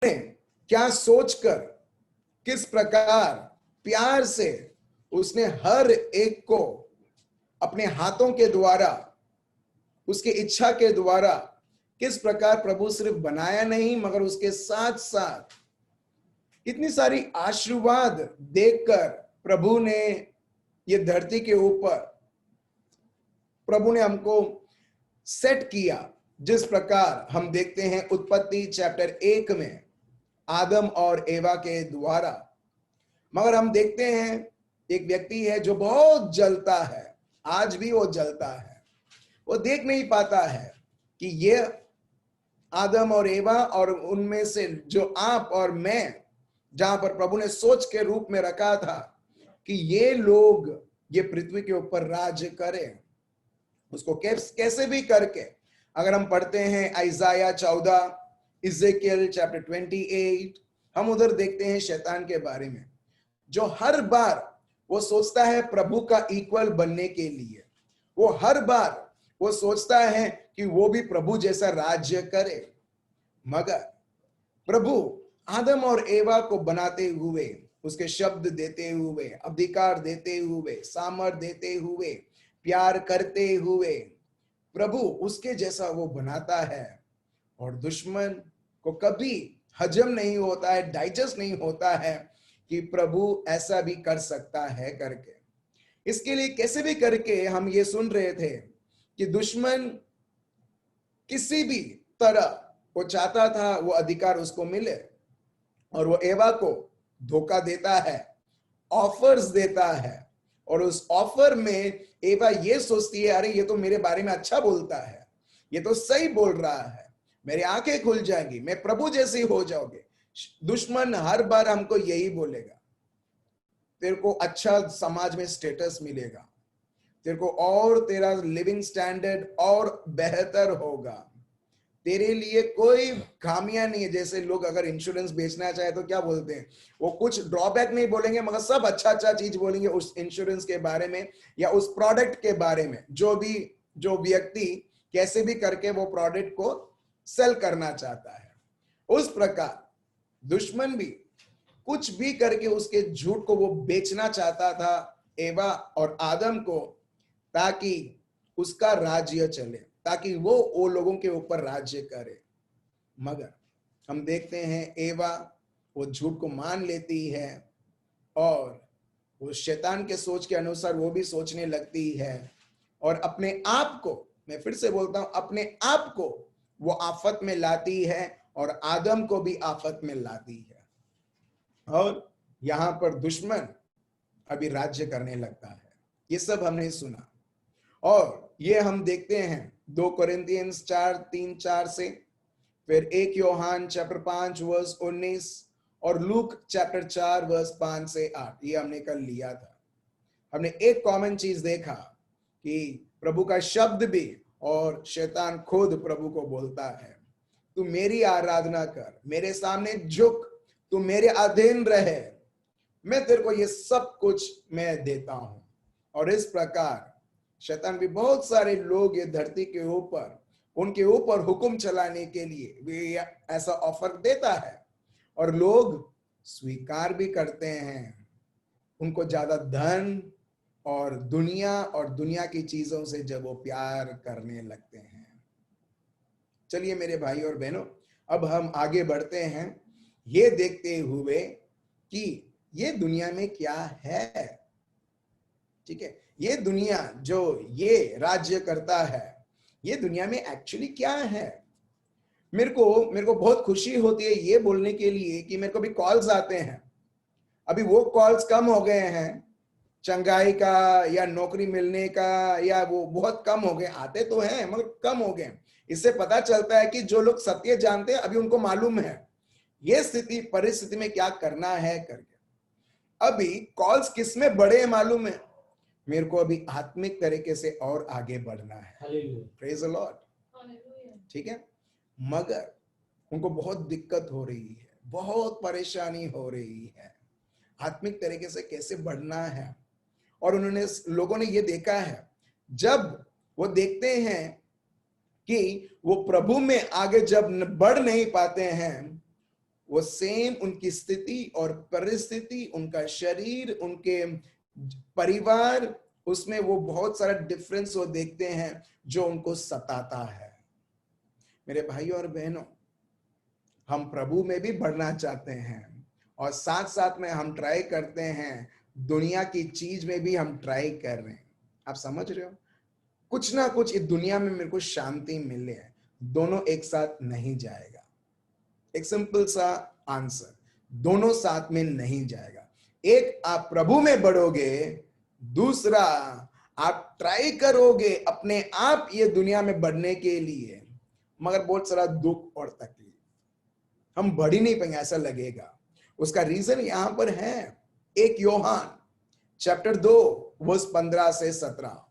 क्या सोचकर, किस प्रकार प्यार से उसने हर एक को अपने हाथों के द्वारा, उसके इच्छा के द्वारा किस प्रकार प्रभु सिर्फ बनाया नहीं मगर उसके साथ साथ इतनी सारी आशीर्वाद देकर प्रभु ने ये धरती के ऊपर प्रभु ने हमको सेट किया। जिस प्रकार हम देखते हैं उत्पत्ति चैप्टर 1 में आदम और एवा के द्वारा, मगर हम देखते हैं एक व्यक्ति है जो बहुत जलता है, आज भी वो जलता है, वो देख नहीं पाता है कि ये आदम और एवा और उनमें से जो आप और मैं, जहां पर प्रभु ने सोच के रूप में रखा था कि ये लोग ये पृथ्वी के ऊपर राज्य करें, उसको कैसे भी करके अगर हम पढ़ते हैं आइजाया 14, इज़ेकियल चैप्टर 28, हम उधर देखते हैं शैतान के बारे में जो हर बार वो सोचता है प्रभु का इक्वल बनने के लिए, वो हर बार वो सोचता है कि वो भी प्रभु जैसा राज्य करे। मगर प्रभु आदम और एवा को बनाते हुए, उसके शब्द देते हुए, अधिकार देते हुए, सामर्थ देते हुए, प्यार करते हुए प्रभु उसके जैसा वो बनाता है। और दुश्मन को कभी हजम नहीं होता है, डाइजेस्ट नहीं होता है कि प्रभु ऐसा भी कर सकता है करके। इसके लिए कैसे भी करके हम ये सुन रहे थे कि दुश्मन किसी भी तरह वो चाहता था वो अधिकार उसको मिले, और वो एवा को धोखा देता है, ऑफर्स देता है, और उस ऑफर में एवा ये सोचती है अरे ये तो मेरे बारे में अच्छा बोलता है, ये तो सही बोल रहा है, मेरी आंखें खुल जाएंगी, मैं प्रभु जैसी हो जाओगे। दुश्मन हर बार हमको यही बोलेगा, तेरे को अच्छा समाज में स्टेटस मिलेगा, तेरे को और तेरा लिविंग स्टैंडर्ड और बेहतर होगा, तेरे लिए कोई खामियां नहीं है। जैसे लोग अगर इंश्योरेंस बेचना चाहे तो क्या बोलते हैं, वो कुछ ड्रॉबैक नहीं बोलेंगे मगर सब अच्छा अच्छा चीज बोलेंगे उस इंश्योरेंस के बारे में या उस प्रोडक्ट के बारे में, जो व्यक्ति कैसे भी करके वो प्रोडक्ट को सेल करना चाहता है। उस प्रकार दुश्मन भी कुछ भी करके उसके झूठ को वो बेचना चाहता था एवा और आदम को, ताकि उसका राज्य चले, ताकि वो लोगों के ऊपर राज्य करे। मगर हम देखते हैं एवा वो झूठ को मान लेती है और वो शैतान के सोच के अनुसार वो भी सोचने लगती है, और अपने आप को, मैं फिर से बोलता हूं, अपने आप को वो आफत में लाती है और आदम को भी आफत में लाती है। और यहां पर दुश्मन अभी राज्य करने लगता है। ये सब हमने सुना, और ये हम देखते हैं 2 कोरिन्थियंस 4:3-4 से, फिर 1 यूहन्ना चैप्टर 5 वर्स 19 और लूक चैप्टर 4 वर्स 5 से 8। ये हमने कल लिया था। हमने एक कॉमन चीज देखा कि प्रभु का शब्द भी और शैतान खुद प्रभु को बोलता है, तू मेरी आराधना कर, मेरे सामने झुक, तू मेरे अधीन रहे, मैं तेरे को ये सब कुछ मैं देता हूं। और इस प्रकार शैतान भी बहुत सारे लोग ये धरती के ऊपर, उनके ऊपर हुक्म चलाने के लिए वे ऐसा ऑफर देता है, और लोग स्वीकार भी करते हैं। उनको ज्यादा धन और दुनिया की चीजों से जब वो प्यार करने लगते हैं। चलिए मेरे भाई और बहनों, अब हम आगे बढ़ते हैं ये देखते हुए कि ये दुनिया में क्या है। ठीक है, ये दुनिया जो ये राज्य करता है, ये दुनिया में एक्चुअली क्या है। मेरे को बहुत खुशी होती है ये बोलने के लिए कि मेरे को भी कॉल्स आते हैं। अभी वो कॉल्स कम हो गए हैं, चंगाई का या नौकरी मिलने का, या वो बहुत कम हो गए, आते तो हैं मगर कम हो गए। इससे पता चलता है कि जो लोग सत्य जानते हैं अभी उनको मालूम है ये परिस्थिति में क्या करना है करके। अभी कॉल्स किस में बड़े मालूम है, मेरे को अभी आत्मिक तरीके से और आगे बढ़ना है। Praise the Lord. ठीक है, मगर उनको बहुत दिक्कत हो रही है, बहुत परेशानी हो रही है, आत्मिक तरीके से कैसे बढ़ना है। और लोगों ने ये देखा है, जब वो देखते हैं कि वो प्रभु में आगे जब बढ़ नहीं पाते हैं, वो सेम उनकी स्थिति और परिस्थिति, उनका शरीर, उनके परिवार, उसमें वो बहुत सारा डिफरेंस वो देखते हैं जो उनको सताता है। मेरे भाइयों और बहनों, हम प्रभु में भी बढ़ना चाहते हैं और साथ साथ में हम ट्राई करते हैं दुनिया की चीज में भी हम ट्राई कर रहे हैं। आप समझ रहे हो, कुछ ना कुछ इस दुनिया में मेरे को शांति मिले, दोनों एक साथ नहीं जाएगा। एक सिंपल सा आंसर, दोनों साथ में नहीं जाएगा। एक आप प्रभु में बढ़ोगे, दूसरा आप ट्राई करोगे अपने आप ये दुनिया में बढ़ने के लिए, मगर बहुत सारा दुख और तकलीफ, हम बढ़ ही नहीं पाएंगे ऐसा लगेगा। उसका रीजन यहां पर है। एक यूहन्ना चैप्टर 2 वर्स 15 से 17।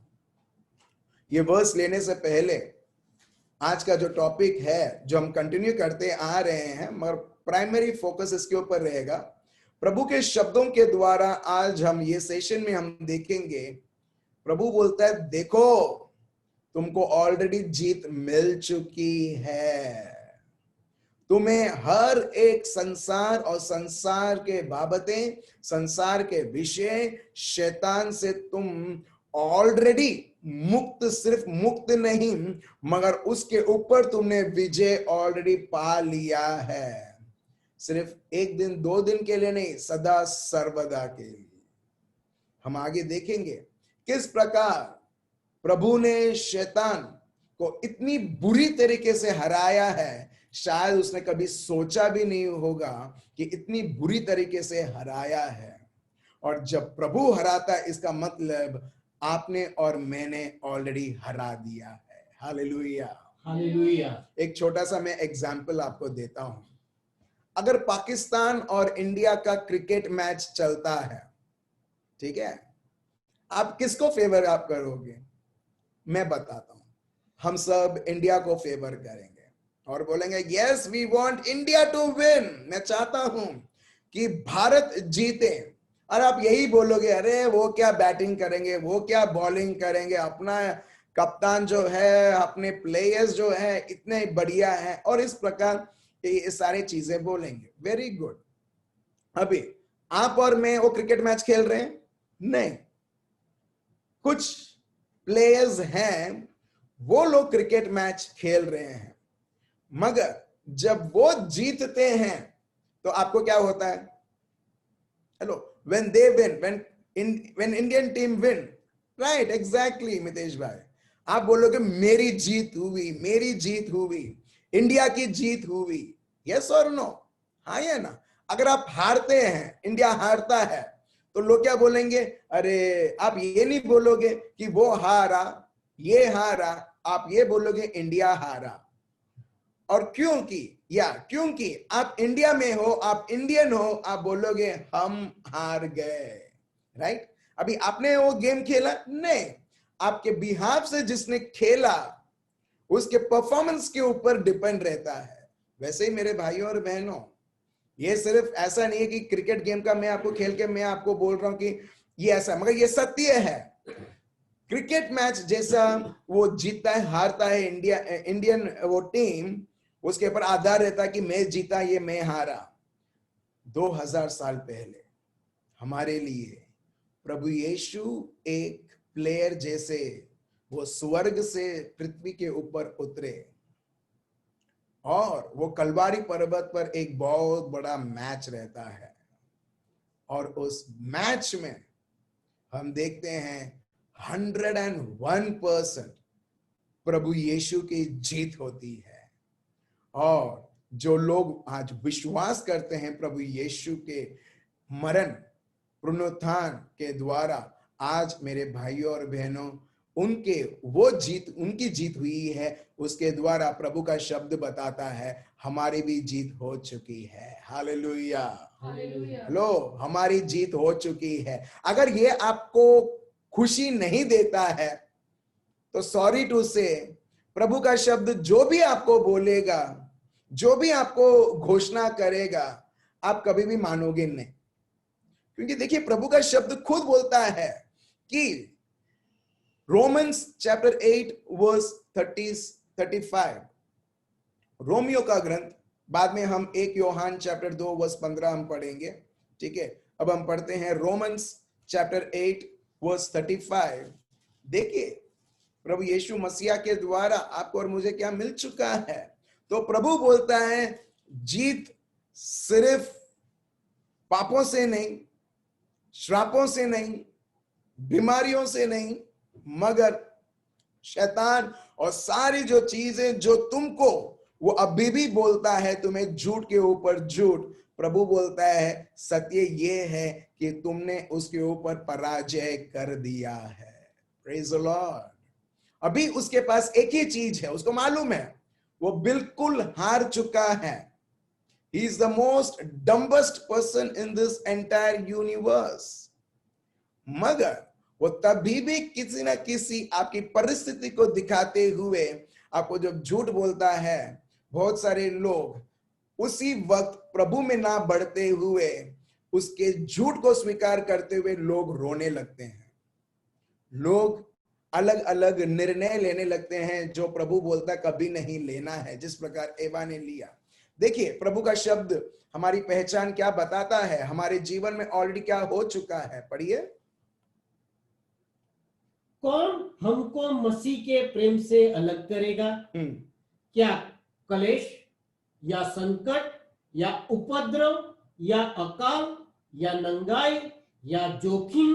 ये वर्स लेने से पहले आज का जो टॉपिक है जो हम कंटिन्यू करते आ रहे हैं, मगर प्राइमरी फोकस इसके ऊपर रहेगा। प्रभु के शब्दों के द्वारा आज हम ये सेशन में हम देखेंगे, प्रभु बोलता है देखो तुमको ऑलरेडी जीत मिल चुकी है। तुम्हें हर एक संसार और संसार के बाबतें, संसार के विषय, शैतान से तुम ऑलरेडी मुक्त, सिर्फ मुक्त नहीं मगर उसके ऊपर तुमने विजय ऑलरेडी पा लिया है। सिर्फ एक दिन दो दिन के लिए नहीं, सदा सर्वदा के लिए। हम आगे देखेंगे किस प्रकार प्रभु ने शैतान को इतनी बुरी तरीके से हराया है, शायद उसने कभी सोचा भी नहीं होगा कि इतनी बुरी तरीके से हराया है। और जब प्रभु हराता है इसका मतलब आपने और मैंने ऑलरेडी हरा दिया है। Hallelujah, hallelujah. एक छोटा सा मैं एग्जांपल आपको देता हूं। अगर पाकिस्तान और इंडिया का क्रिकेट मैच चलता है, ठीक है, आप किसको फेवर आप करोगे? मैं बताता हूं, हम सब इंडिया को फेवर करेंगे और बोलेंगे yes we want India to win. मैं चाहता हूं कि भारत जीते। और आप यही बोलोगे अरे वो क्या बैटिंग करेंगे, वो क्या बॉलिंग करेंगे, अपना कप्तान जो है, अपने प्लेयर्स जो है इतने बढ़िया हैं, और इस प्रकार ये सारी चीजें बोलेंगे। Very good. अभी आप और मैं वो क्रिकेट मैच खेल रहे हैं? नहीं, कुछ प्लेयर्स हैं वो लोग क्रिकेट मैच खेल रहे हैं, मगर जब वो जीतते हैं तो आपको क्या होता है? Hello, when they win, when Indian team win, right? Exactly, Mitesh भाई, आप बोलोगे मेरी जीत हुई, मेरी जीत हुई, इंडिया की जीत हुई। यस और नो? हाँ या ना? अगर आप हारते हैं, इंडिया हारता है, तो लोग क्या बोलेंगे? अरे आप ये नहीं बोलोगे कि वो हारा, ये हारा, आप ये बोलोगे इंडिया हारा। और क्योंकि आप इंडिया में हो, आप इंडियन हो, आप बोलोगे हम हार गए। राइट? अभी आपने वो गेम खेला नहीं, आपके बिहाफ से जिसने खेला उसके परफॉर्मेंस के ऊपर डिपेंड रहता है। वैसे ही मेरे भाइयों और बहनों, ये सिर्फ ऐसा नहीं है कि क्रिकेट गेम का मैं आपको खेल के मैं आपको बोल रहा हूं कि ये ऐसा, मगर ये सत्य है। क्रिकेट मैच जैसा वो जीतता है हारता है इंडियन वो टीम, उसके ऊपर आधार रहता है कि मैं जीता, ये मैं हारा। 2000 साल पहले हमारे लिए प्रभु यीशु एक प्लेयर जैसे वो स्वर्ग से पृथ्वी के ऊपर उतरे और वो कलवारी पर्वत पर एक बहुत बड़ा मैच रहता है, और उस मैच में हम देखते हैं 101% प्रभु यीशु की जीत होती है। और जो लोग आज विश्वास करते हैं प्रभु यीशु के मरण पुनरुत्थान के द्वारा, आज मेरे भाइयों और बहनों, उनकी जीत हुई है। उसके द्वारा प्रभु का शब्द बताता है हमारी भी जीत हो चुकी है। हालेलुया, हेलो, हमारी जीत हो चुकी है। अगर ये आपको खुशी नहीं देता है तो सॉरी टू से, प्रभु का शब्द जो भी आपको बोलेगा, जो भी आपको घोषणा करेगा, आप कभी भी मानोगे नहीं। क्योंकि देखिए प्रभु का शब्द खुद बोलता है कि रोमन्स चैप्टर 8 वर्स 35, रोमियो का ग्रंथ बाद में हम 1 यूहन्ना चैप्टर 2 वर्स 15 हम पढ़ेंगे, ठीक है। अब हम पढ़ते हैं रोमन्स चैप्टर 8 वर्स 35। देखिए प्रभु यीशु मसीहा के द्वारा आपको और मुझे क्या मिल चुका है। तो प्रभु बोलता है जीत सिर्फ पापों से नहीं, श्रापों से नहीं, बीमारियों से नहीं, मगर शैतान और सारी जो चीजें जो तुमको, वो अभी भी बोलता है तुम्हें झूठ के ऊपर झूठ, प्रभु बोलता है सत्य ये है कि तुमने उसके ऊपर पराजय कर दिया है। Praise the Lord. अभी उसके पास एक ही चीज है, उसको मालूम है वो बिल्कुल हार चुका है। He is the most dumbest person in this entire universe. मगर वो तभी भी किसी ना किसी आपकी परिस्थिति को दिखाते हुए आपको जब झूठ बोलता है, बहुत सारे लोग उसी वक्त प्रभु में ना बढ़ते हुए उसके झूठ को स्वीकार करते हुए लोग रोने लगते हैं। लोग अलग अलग निर्णय लेने लगते हैं जो प्रभु बोलता कभी नहीं लेना है, जिस प्रकार एवा ने लिया। देखिए प्रभु का शब्द हमारी पहचान क्या बताता है, हमारे जीवन में ऑलरेडी क्या हो चुका है। पढ़िए, कौन हमको मसीह के प्रेम से अलग करेगा? क्या कलेश या संकट या उपद्रव या अकाल या नंगाई या जोखिम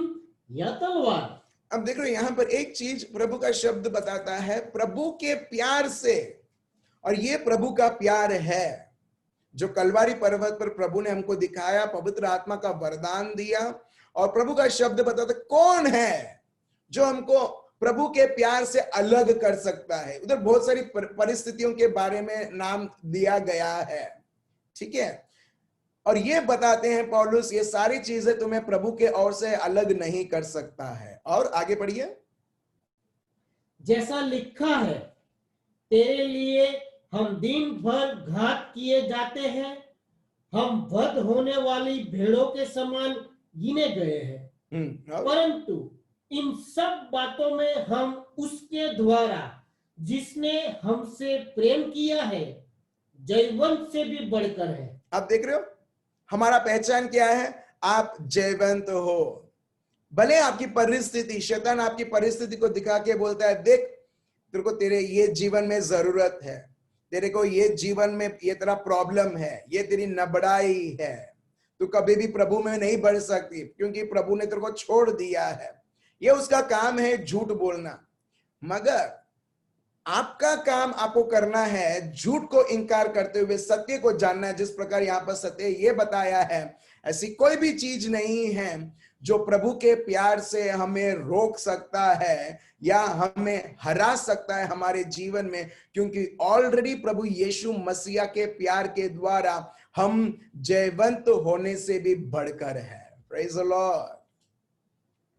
या तलवार? अब देख रहे हो यहां पर एक चीज प्रभु का शब्द बताता है, प्रभु के प्यार से। और ये प्रभु का प्यार है जो कलवारी पर्वत पर प्रभु ने हमको दिखाया, पवित्र आत्मा का वरदान दिया। और प्रभु का शब्द बताता कौन है जो हमको प्रभु के प्यार से अलग कर सकता है। उधर बहुत सारी परिस्थितियों के बारे में नाम दिया गया है, ठीक है। और ये बताते हैं पौलुस ये सारी चीजें तुम्हें प्रभु के ओर से अलग नहीं कर सकता है। और आगे पढ़िए, जैसा लिखा है, तेरे लिए हम दिन भर घात किए जाते हैं, हम वध होने वाली भेड़ों के समान गिने गए हैं। परंतु इन सब बातों में हम उसके द्वारा जिसने हमसे प्रेम किया है जयवंत से भी बढ़कर है। आप देख रहे हो हमारा पहचान क्या है, आप जयवंत हो। भले आपकी परिस्थिति, शैतान आपकी परिस्थिति को दिखा के बोलता है देख तेरे को तेरे ये जीवन में जरूरत है, तेरे को ये जीवन में ये तेरा प्रॉब्लम है, ये तेरी नबड़ाई है, तू कभी भी प्रभु में नहीं बढ़ सकती क्योंकि प्रभु ने तेरे को छोड़ दिया है। ये उसका काम है झूठ बोलना। मगर आपका काम आपको करना है झूठ को इनकार करते हुए सत्य को जानना है। जिस प्रकार यहां पर सत्य ये बताया है, ऐसी कोई भी चीज नहीं है जो प्रभु के प्यार से हमें रोक सकता है या हमें हरा सकता है हमारे जीवन में, क्योंकि ऑलरेडी प्रभु यीशु मसीहा के प्यार के द्वारा हम जयवंत होने से भी बढ़कर है। Praise the Lord.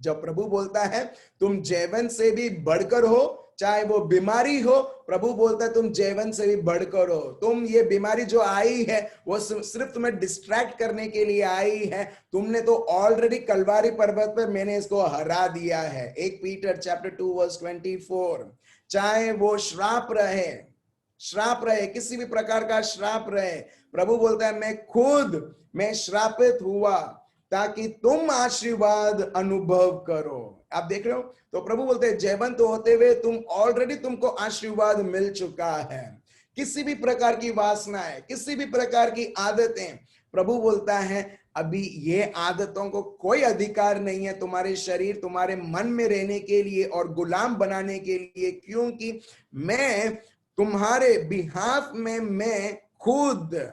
जब प्रभु बोलता है तुम जयवंत से भी बढ़कर हो, चाहे वो बीमारी हो, प्रभु बोलता है तुम जयवंत से भी बढ़कर हो। तुम ये बीमारी जो आई है वो सिर्फ तुम्हें डिस्ट्रैक्ट करने के लिए आई है, तुमने तो ऑलरेडी कलवारी पर्वत पर मैंने इसको हरा दिया है। 1 पीटर चैप्टर 2 वर्स 24। चाहे वो श्राप रहे, किसी भी प्रकार का श्राप रहे, प्रभु बोलता है मैं श्रापित हुआ ताकि तुम आशीर्वाद अनुभव करो। आप देख रहे हो, तो प्रभु बोलते हैं जयवंत होते हुए तुमको आशीर्वाद मिल चुका है। किसी भी प्रकार की वासनाएं, किसी भी प्रकार की आदतें, प्रभु बोलता है अभी ये आदतों को कोई अधिकार नहीं है तुम्हारे शरीर, तुम्हारे मन में रहने के लिए और गुलाम बनाने के लिए, क्योंकि मैं तुम्हारे बिहाफ में मैं खुद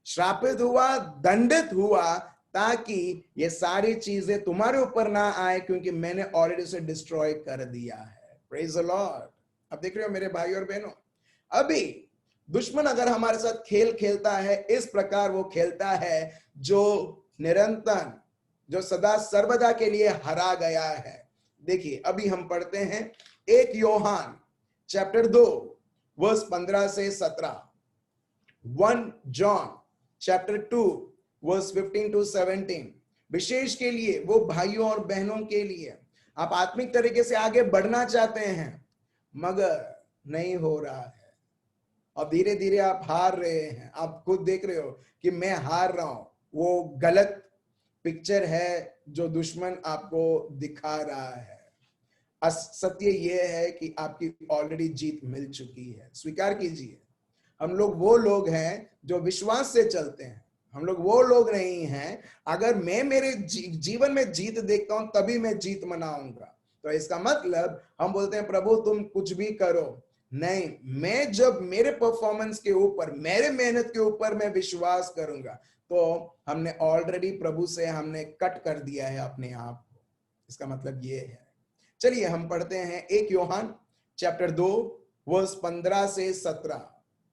श्रापित हुआ, दंडित हुआ, ताकि ये सारी चीजें तुम्हारे ऊपर ना आए, क्योंकि मैंने ऑलरेडी उसे डिस्ट्रॉय कर दिया है। Praise the Lord. अब देख रहे हो मेरे भाई और बहनों, अभी दुश्मन अगर हमारे साथ खेल खेलता है, इस प्रकार वो खेलता है जो निरंतर, जो सदा सर्वदा के लिए हरा गया है। देखिए अभी हम पढ़ते हैं 1 यूहन्ना चैप्टर 2 वर्स 15 से 17, 1 जॉन चैप्टर 2 वर्स 15 to 17। विशेष के लिए वो भाइयों और बहनों के लिए, आप आत्मिक तरीके से आगे बढ़ना चाहते हैं मगर नहीं हो रहा है, और धीरे धीरे आप हार रहे हैं। आप खुद देख रहे हो कि मैं हार रहा हूं। वो गलत पिक्चर है जो दुश्मन आपको दिखा रहा है। सत्य यह है कि आपकी ऑलरेडी जीत मिल चुकी है। स्वीकार कीजिए, हम लोग वो लोग हैं जो विश्वास से चलते हैं। हम लोग वो लोग नहीं हैं अगर मैं मेरे जीवन में जीत देखता हूं तभी मैं जीत मनाऊंगा। तो इसका मतलब हम बोलते हैं प्रभु तुम कुछ भी करो, नहीं, मैं जब मेरे परफॉर्मेंस के ऊपर, मेरे मेहनत के ऊपर मैं विश्वास करूंगा तो हमने ऑलरेडी प्रभु से हमने कट कर दिया है अपने आप को। इसका मतलब ये है। चलिए हम पढ़ते हैं 1 यूहन्ना चैप्टर 2 वर्स 15 से 17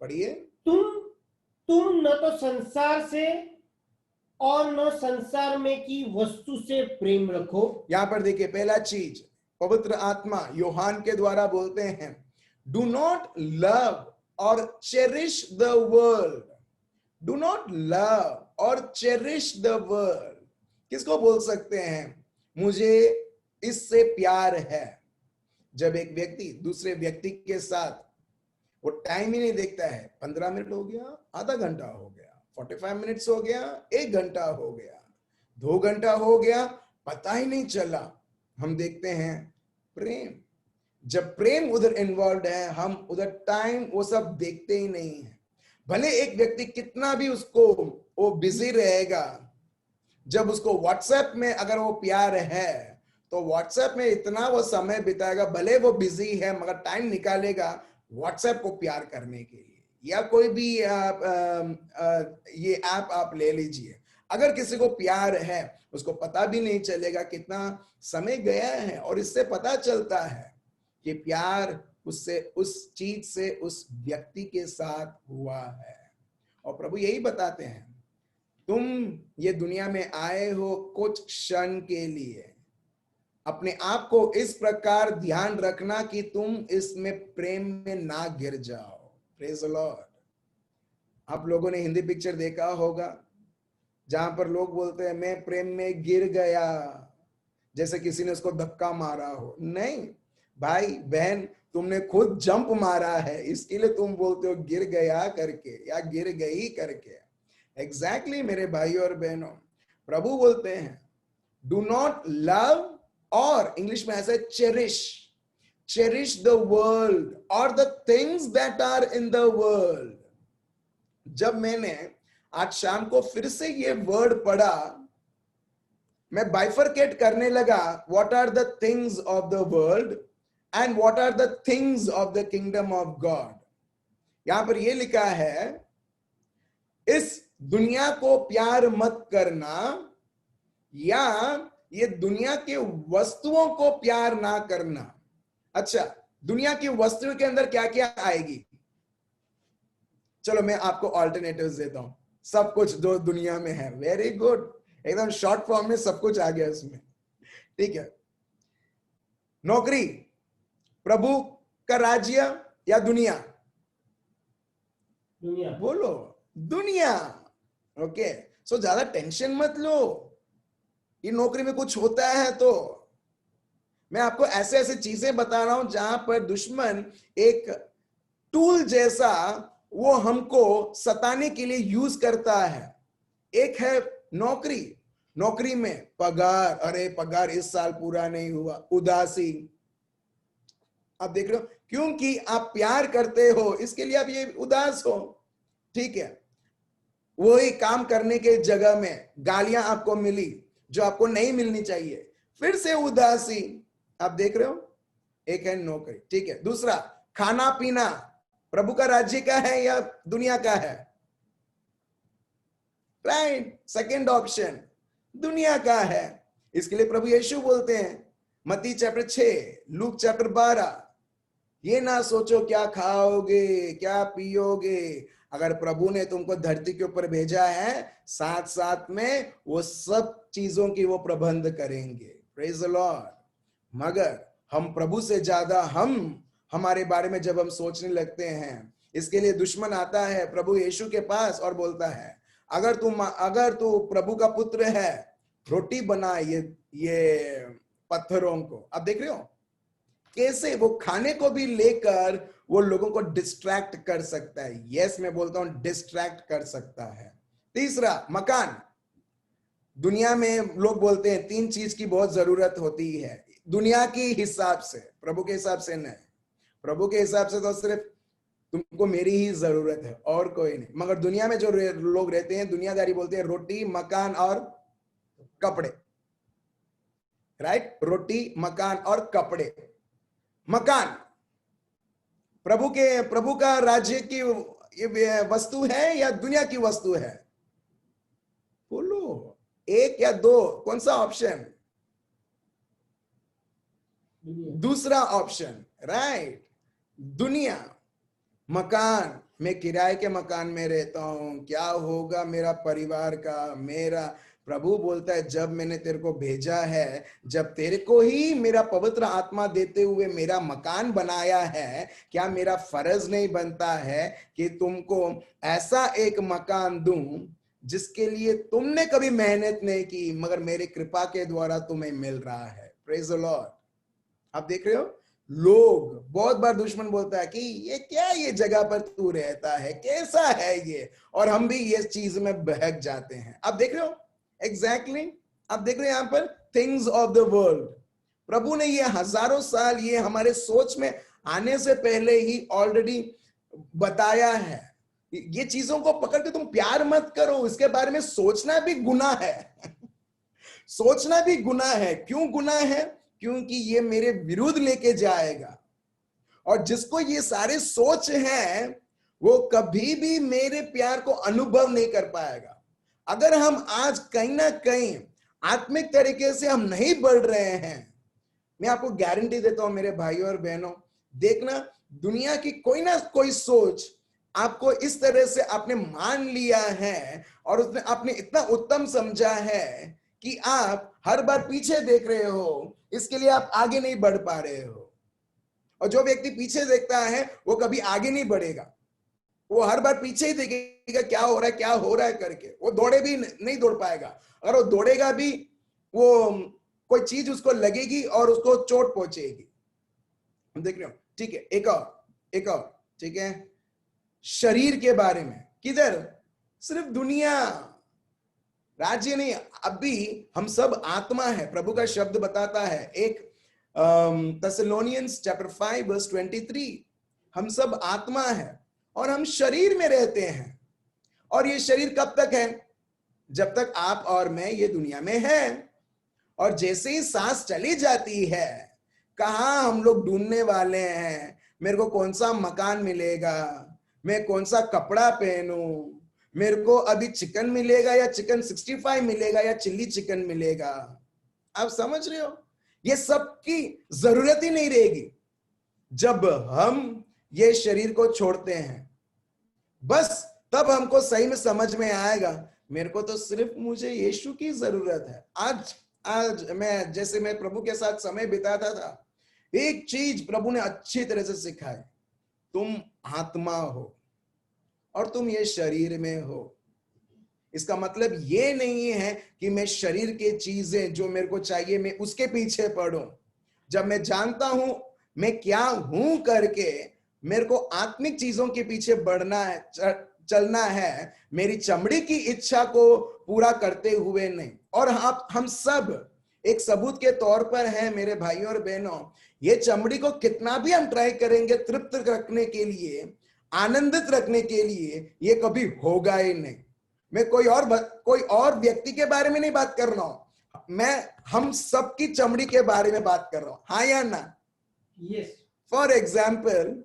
पढ़िए। तुम न तो संसार से और न संसार में की वस्तु से प्रेम रखो। यहां पर देखिए, पहला चीज पवित्र आत्मा यूहन्ना के द्वारा बोलते हैं, डू नॉट लव और cherish the world. Do not love और चेरिश द वर्ल्ड। किसको बोल सकते हैं मुझे इससे प्यार है? जब एक व्यक्ति दूसरे व्यक्ति के साथ वो टाइम ही नहीं देखता है, 15 मिनट हो गया, आधा घंटा हो गया, 45 मिनट्स हो गया, 1 घंटा हो गया, 2 घंटा हो गया, पता ही नहीं चला, हम देखते हैं प्रेम। जब प्रेम उधर इन्वॉल्व है, हम उधर टाइम वो सब देखते ही नहीं है। भले एक व्यक्ति कितना भी उसको वो बिजी रहेगा, जब उसको व्हाट्सएप में अगर वो प्यार है तो व्हाट्सएप में इतना वो समय बिताएगा, भले वो बिजी है मगर टाइम निकालेगा व्हाट्सएप को प्यार करने के लिए। या कोई भी ये ऐप आप ले लीजिए, अगर किसी को प्यार है उसको पता भी नहीं चलेगा कितना समय गया है, और इससे पता चलता है कि प्यार उससे, उस चीज से, उस व्यक्ति के साथ हुआ है। और प्रभु यही बताते हैं, तुम ये दुनिया में आए हो कुछ क्षण के लिए, अपने आप को इस प्रकार ध्यान रखना कि तुम इसमें प्रेम में ना गिर जाओ। Praise the Lord. आप लोगों ने हिंदी पिक्चर देखा होगा जहां पर लोग बोलते हैं मैं प्रेम में गिर गया, जैसे किसी ने उसको धक्का मारा हो। नहीं भाई बहन, तुमने खुद जंप मारा है, इसके लिए तुम बोलते हो गिर गया करके या गिर गई करके। एग्जैक्टली मेरे भाई और बहनों, प्रभु बोलते हैं डू नॉट लव, और इंग्लिश में ऐसा है चेरिश द वर्ल्ड और the things that are in the world. जब मैंने आज शाम को फिर से ये वर्ड पढ़ा, मैं बाइफरकेट करने लगा, what are the things of the world and what are the things of the kingdom of God. यहां पर यह लिखा है इस दुनिया को प्यार मत करना, या ये दुनिया के वस्तुओं को प्यार ना करना। अच्छा, दुनिया की वस्तुओं के अंदर क्या क्या आएगी? चलो मैं आपको ऑल्टरनेटिव्स देता हूं। सब कुछ जो दुनिया में है, वेरी गुड, एकदम शॉर्ट फॉर्म में सब कुछ आ गया इसमें। ठीक है, नौकरी, प्रभु का राज्य या दुनिया? दुनिया। बोलो दुनिया। ओके, सो ज्यादा टेंशन मत लो कि नौकरी में कुछ होता है। तो मैं आपको ऐसे ऐसे चीजें बता रहा हूं जहां पर दुश्मन एक टूल जैसा वो हमको सताने के लिए यूज करता है। एक है नौकरी, नौकरी में पगार, अरे पगार इस साल पूरा नहीं हुआ, उदासी। आप देख रहे हो, क्योंकि आप प्यार करते हो इसके लिए आप ये उदास हो। ठीक है, वही काम करने के जगह में गालियां आपको मिली जो आपको नहीं मिलनी चाहिए, फिर से उदासी। आप देख रहे हो, एक है नौकरी। ठीक है, दूसरा खाना पीना, प्रभु का राज्य का है या दुनिया का है? राइट, सेकंड ऑप्शन दुनिया का है। इसके लिए प्रभु यीशु बोलते हैं मत्ती चैप्टर 6, लूक चैप्टर 12, ये ना सोचो क्या खाओगे क्या पियोगे। अगर प्रभु ने तुमको धरती के ऊपर भेजा है, साथ साथ में वो सब चीजों की वो प्रबंध करेंगे। Praise the Lord. मगर हम प्रभु से ज्यादा हम हमारे बारे में जब हम सोचने लगते हैं, इसके लिए दुश्मन आता है प्रभु यीशु के पास और बोलता है अगर तू प्रभु का पुत्र है, रोटी बना ये पत्थरों को। आप देख रहे हो, कैसे वो खाने को भी लेकर वो लोगों को डिस्ट्रैक्ट कर सकता है। यस, मैं बोलता हूं डिस्ट्रैक्ट कर सकता है। तीसरा, मकान। दुनिया में लोग बोलते हैं 3 चीज की बहुत जरूरत होती है, दुनिया के हिसाब से, प्रभु के हिसाब से नहीं। प्रभु के हिसाब से तो सिर्फ तुमको मेरी ही जरूरत है और कोई नहीं। मगर दुनिया में जो लोग रहते हैं, दुनियादारी बोलते हैं रोटी, मकान और कपड़े। राइट, रोटी, मकान और कपड़े। मकान प्रभु का राज्य की ये वस्तु है या दुनिया की वस्तु है? बोलो, एक या दो, कौन सा ऑप्शन? दूसरा ऑप्शन, राइट, दुनिया। मकान, मैं किराए के मकान में रहता हूं, क्या होगा मेरा परिवार का? मेरा प्रभु बोलता है जब मैंने तेरे को भेजा है, जब तेरे को ही मेरा पवित्र आत्मा देते हुए मेरा मकान बनाया है, क्या मेरा फर्ज नहीं बनता है कि तुमको ऐसा एक मकान दूं जिसके लिए तुमने कभी मेहनत नहीं की, मगर मेरे कृपा के द्वारा तुम्हें मिल रहा है। Praise the Lord. आप देख रहे हो, लोग बहुत बार दुश्मन बोलता है कि ये क्या, ये जगह पर तू रहता है, कैसा है ये, और हम भी ये चीज में बहक जाते हैं। आप देख रहे हो एग्जैक्टली, आप देख रहे हो यहां पर थिंग्स ऑफ द वर्ल्ड। प्रभु ने ये हजारों साल ये हमारे सोच में आने से पहले ही ऑलरेडी बताया है। ये चीजों को पकड़ के तुम प्यार मत करो, इसके बारे में सोचना भी गुनाह है। सोचना भी गुनाह है। क्यों गुनाह है? क्योंकि ये मेरे विरुद्ध लेके जाएगा, और जिसको ये सारे सोच हैं वो कभी भी मेरे प्यार को अनुभव नहीं कर पाएगा। अगर हम आज कहीं ना कहीं आत्मिक तरीके से हम नहीं बढ़ रहे हैं, मैं आपको गारंटी देता हूं मेरे भाइयों और बहनों, देखना दुनिया की कोई ना कोई सोच आपको इस तरह से आपने मान लिया है और उसने आपने इतना उत्तम समझा है कि आप हर बार पीछे देख रहे हो, इसके लिए आप आगे नहीं बढ़ पा रहे हो। और जो व्यक्ति पीछे देखता है वो कभी आगे नहीं बढ़ेगा, वो हर बार पीछे ही देखेगा क्या हो रहा है, क्या हो रहा है करके। वो दौड़े भी नहीं दौड़ पाएगा, अगर वो दौड़ेगा भी वो कोई चीज उसको लगेगी और उसको चोट पहुंचेगी। देख रहे हो? ठीक है, एक और, ठीक है, शरीर के बारे में। किधर? सिर्फ दुनिया, राज्य नहीं। अभी हम सब आत्मा है। प्रभु का शब्द बताता है, एक थेसलोनियंस चैप्टर 5 वर्स 23, हम सब आत्मा है और हम शरीर में रहते हैं। और ये शरीर कब तक है? जब तक आप और मैं ये दुनिया में है। और जैसे ही सांस चली जाती है, कहाँ हम लोग ढूंढने वाले हैं, मेरे को कौन सा मकान मिलेगा, मैं कौन सा कपड़ा पहनूं, मेरे को अभी चिकन मिलेगा या चिकन 65 मिलेगा या चिल्ली चिकन मिलेगा। आप समझ रहे हो? ये सब की जरूरत ही नहीं रहेगी जब हम ये शरीर को छोड़ते हैं। बस तब हमको सही में समझ में आएगा, मेरे को तो सिर्फ मुझे यीशु की जरूरत है। आज मैं जैसे मैं प्रभु के साथ समय बिताता था, एक चीज प्रभु ने अच्छी तरह से सिखाई, तुम आत्मा हो और तुम ये शरीर में हो। इसका मतलब ये नहीं है कि मैं शरीर के चीजें जो मेरे को चाहिए मैं उसके पीछे पड़ूं। जब मैं जानता हूं मैं क्या हूं करके मेरे को आत्मिक चीजों के पीछे बढ़ना है, चलना है, मेरी चमड़ी की इच्छा को पूरा करते हुए नहीं। और हम सब एक सबूत के तौर पर हैं मेरे भाइयों और बहनों। ये चमड़ी को कितना भी हम ट्राई करेंगे तृप्त रखने के लिए, आनंदित रखने के लिए, ये कभी होगा ही नहीं। मैं कोई और व्यक्ति के बारे में नहीं बात कर रहा हूं, मैं हम सबकी चमड़ी के बारे में बात कर रहा हूं। हाँ या ना? यस। फॉर एग्जाम्पल,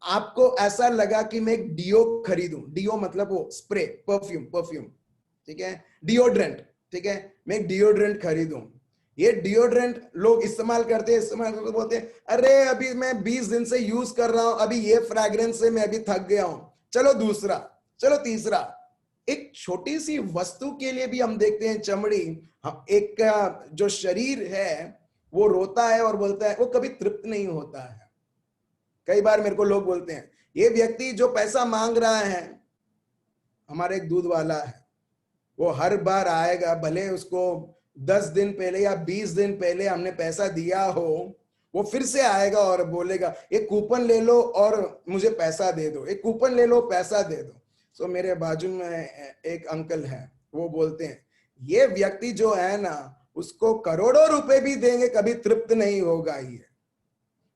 आपको ऐसा लगा कि मैं एक डियो खरीदूं, डियो मतलब वो स्प्रे, परफ्यूम, ठीक है, डिओड्रेंट, ठीक है, मैं एक डिओड्रेंट खरीदूं। ये डिओड्रेंट लोग इस्तेमाल करते बोलते हैं, अरे अभी मैं 20 दिन से यूज कर रहा हूं, अभी ये फ्रैग्रेंस से मैं अभी थक गया हूं, चलो दूसरा, चलो तीसरा। एक छोटी सी वस्तु के लिए भी हम देखते हैं चमड़ी, हम एक जो शरीर है वो रोता है और बोलता है, वो कभी तृप्त नहीं होता है। कई बार मेरे को लोग बोलते हैं, ये व्यक्ति जो पैसा मांग रहा है, हमारे एक दूध वाला है, वो हर बार आएगा, भले उसको 10 दिन पहले या 20 दिन पहले हमने पैसा दिया हो, वो फिर से आएगा और बोलेगा एक कूपन ले लो और मुझे पैसा दे दो, एक कूपन ले लो पैसा दे दो। सो मेरे बाजू में एक अंकल है, वो बोलते हैं ये व्यक्ति जो है ना, उसको करोड़ों रुपए भी देंगे कभी तृप्त नहीं होगा, ये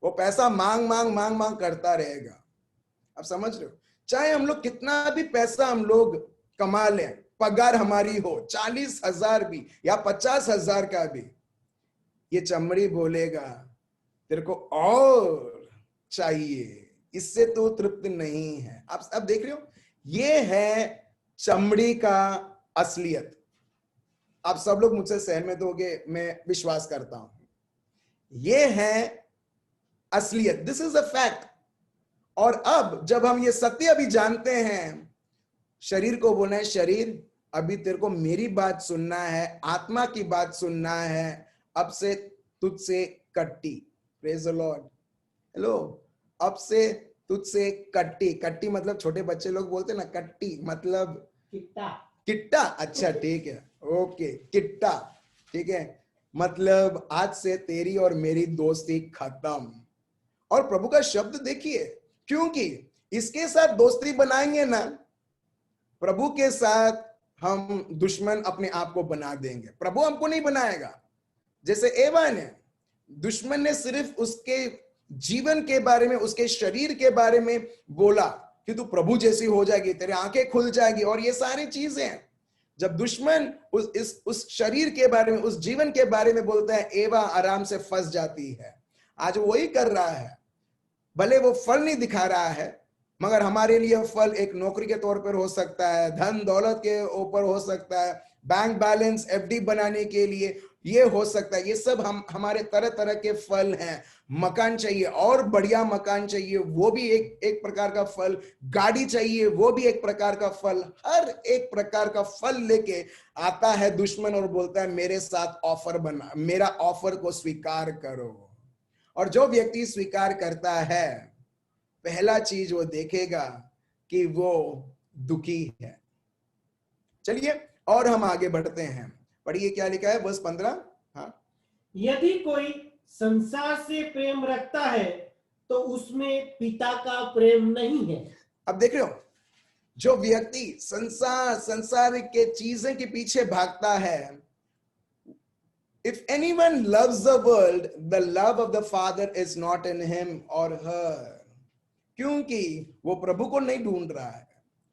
वो पैसा मांग मांग मांग मांग करता रहेगा। आप समझ रहे हो? चाहे हम लोग कितना भी पैसा हम लोग कमा लें, पगार हमारी हो 40,000 भी या 50,000 का भी, ये चमड़ी बोलेगा तेरे को और चाहिए, इससे तो तृप्त नहीं है। आप अब देख रहे हो, ये है चमड़ी का असलियत। आप सब लोग मुझसे सहमत होंगे, मैं विश्वास करता हूं। ये है असलियत, दिस इज अ फैक्ट। और अब जब हम ये सत्य अभी जानते हैं, शरीर को बोलना है शरीर अभी तेरे को मेरी बात सुनना है, आत्मा की बात सुनना है, अब से तुझसे कट्टी। Praise the Lord. हेलो, अब से तुझसे कट्टी। कट्टी मतलब छोटे बच्चे लोग बोलते ना, कट्टी मतलब किट्टा। किट्टा। अच्छा ठीक है, ओके, किट्टा ठीक है। मतलब आज से तेरी और मेरी दोस्ती खत्म। और प्रभु का शब्द देखिए, क्योंकि इसके साथ दोस्ती बनाएंगे ना, प्रभु के साथ हम दुश्मन अपने आप को बना देंगे। प्रभु हमको नहीं बनाएगा। जैसे एवा ने, दुश्मन ने सिर्फ उसके जीवन के बारे में, उसके शरीर के बारे में बोला कि तू प्रभु जैसी हो जाएगी, तेरे आंखें खुल जाएगी और ये सारी चीजें। जब दुश्मन उस शरीर के बारे में, उस जीवन के बारे में बोलता है, एवा आराम से फंस जाती है। आज वही कर रहा है। भले वो फल नहीं दिखा रहा है, मगर हमारे लिए फल एक नौकरी के तौर पर हो सकता है, धन दौलत के ऊपर हो सकता है, बैंक बैलेंस, एफडी बनाने के लिए ये हो सकता है। ये सब हमारे तरह तरह के फल हैं। मकान चाहिए और बढ़िया मकान चाहिए, वो भी एक प्रकार का फल। गाड़ी चाहिए, वो भी एक प्रकार का फल। हर एक प्रकार का फल लेके आता है दुश्मन और बोलता है मेरे साथ ऑफर बना, मेरा ऑफर को स्वीकार करो। और जो व्यक्ति स्वीकार करता है, पहला चीज वो देखेगा कि वो दुखी है। चलिए और हम आगे बढ़ते हैं। पढ़िए क्या लिखा है, वर्स 15। हाँ, यदि कोई संसार से प्रेम रखता है तो उसमें पिता का प्रेम नहीं है। अब देख रहे हो, जो व्यक्ति संसार के चीजें के पीछे भागता है, if anyone loves the world, the love of the Father is not in him or her. क्योंकि वो प्रभु को नहीं ढूंढ रहा है,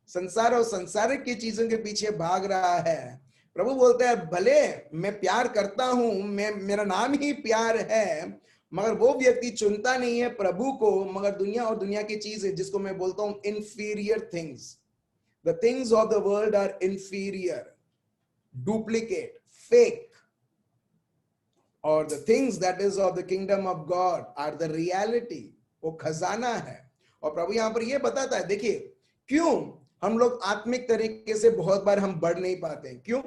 संसार और संसारिक की चीजों के पीछे भाग रहा है। प्रभु बोलता है भले मैं प्यार करता हूं, मेरा नाम ही प्यार है, मगर वो व्यक्ति चुनता नहीं है प्रभु को, मगर दुनिया और दुनिया की चीजें, जिसको मैं बोलता हूं inferior things. The things of the world are inferior, duplicate, fake, और the things that is of the kingdom of God are the reality. वो खजाना है। और प्रभु यहां पर ये बताता है, देखिए क्यों हम लोग आत्मिक तरीके से बहुत बार हम बढ़ नहीं पाते। क्यों?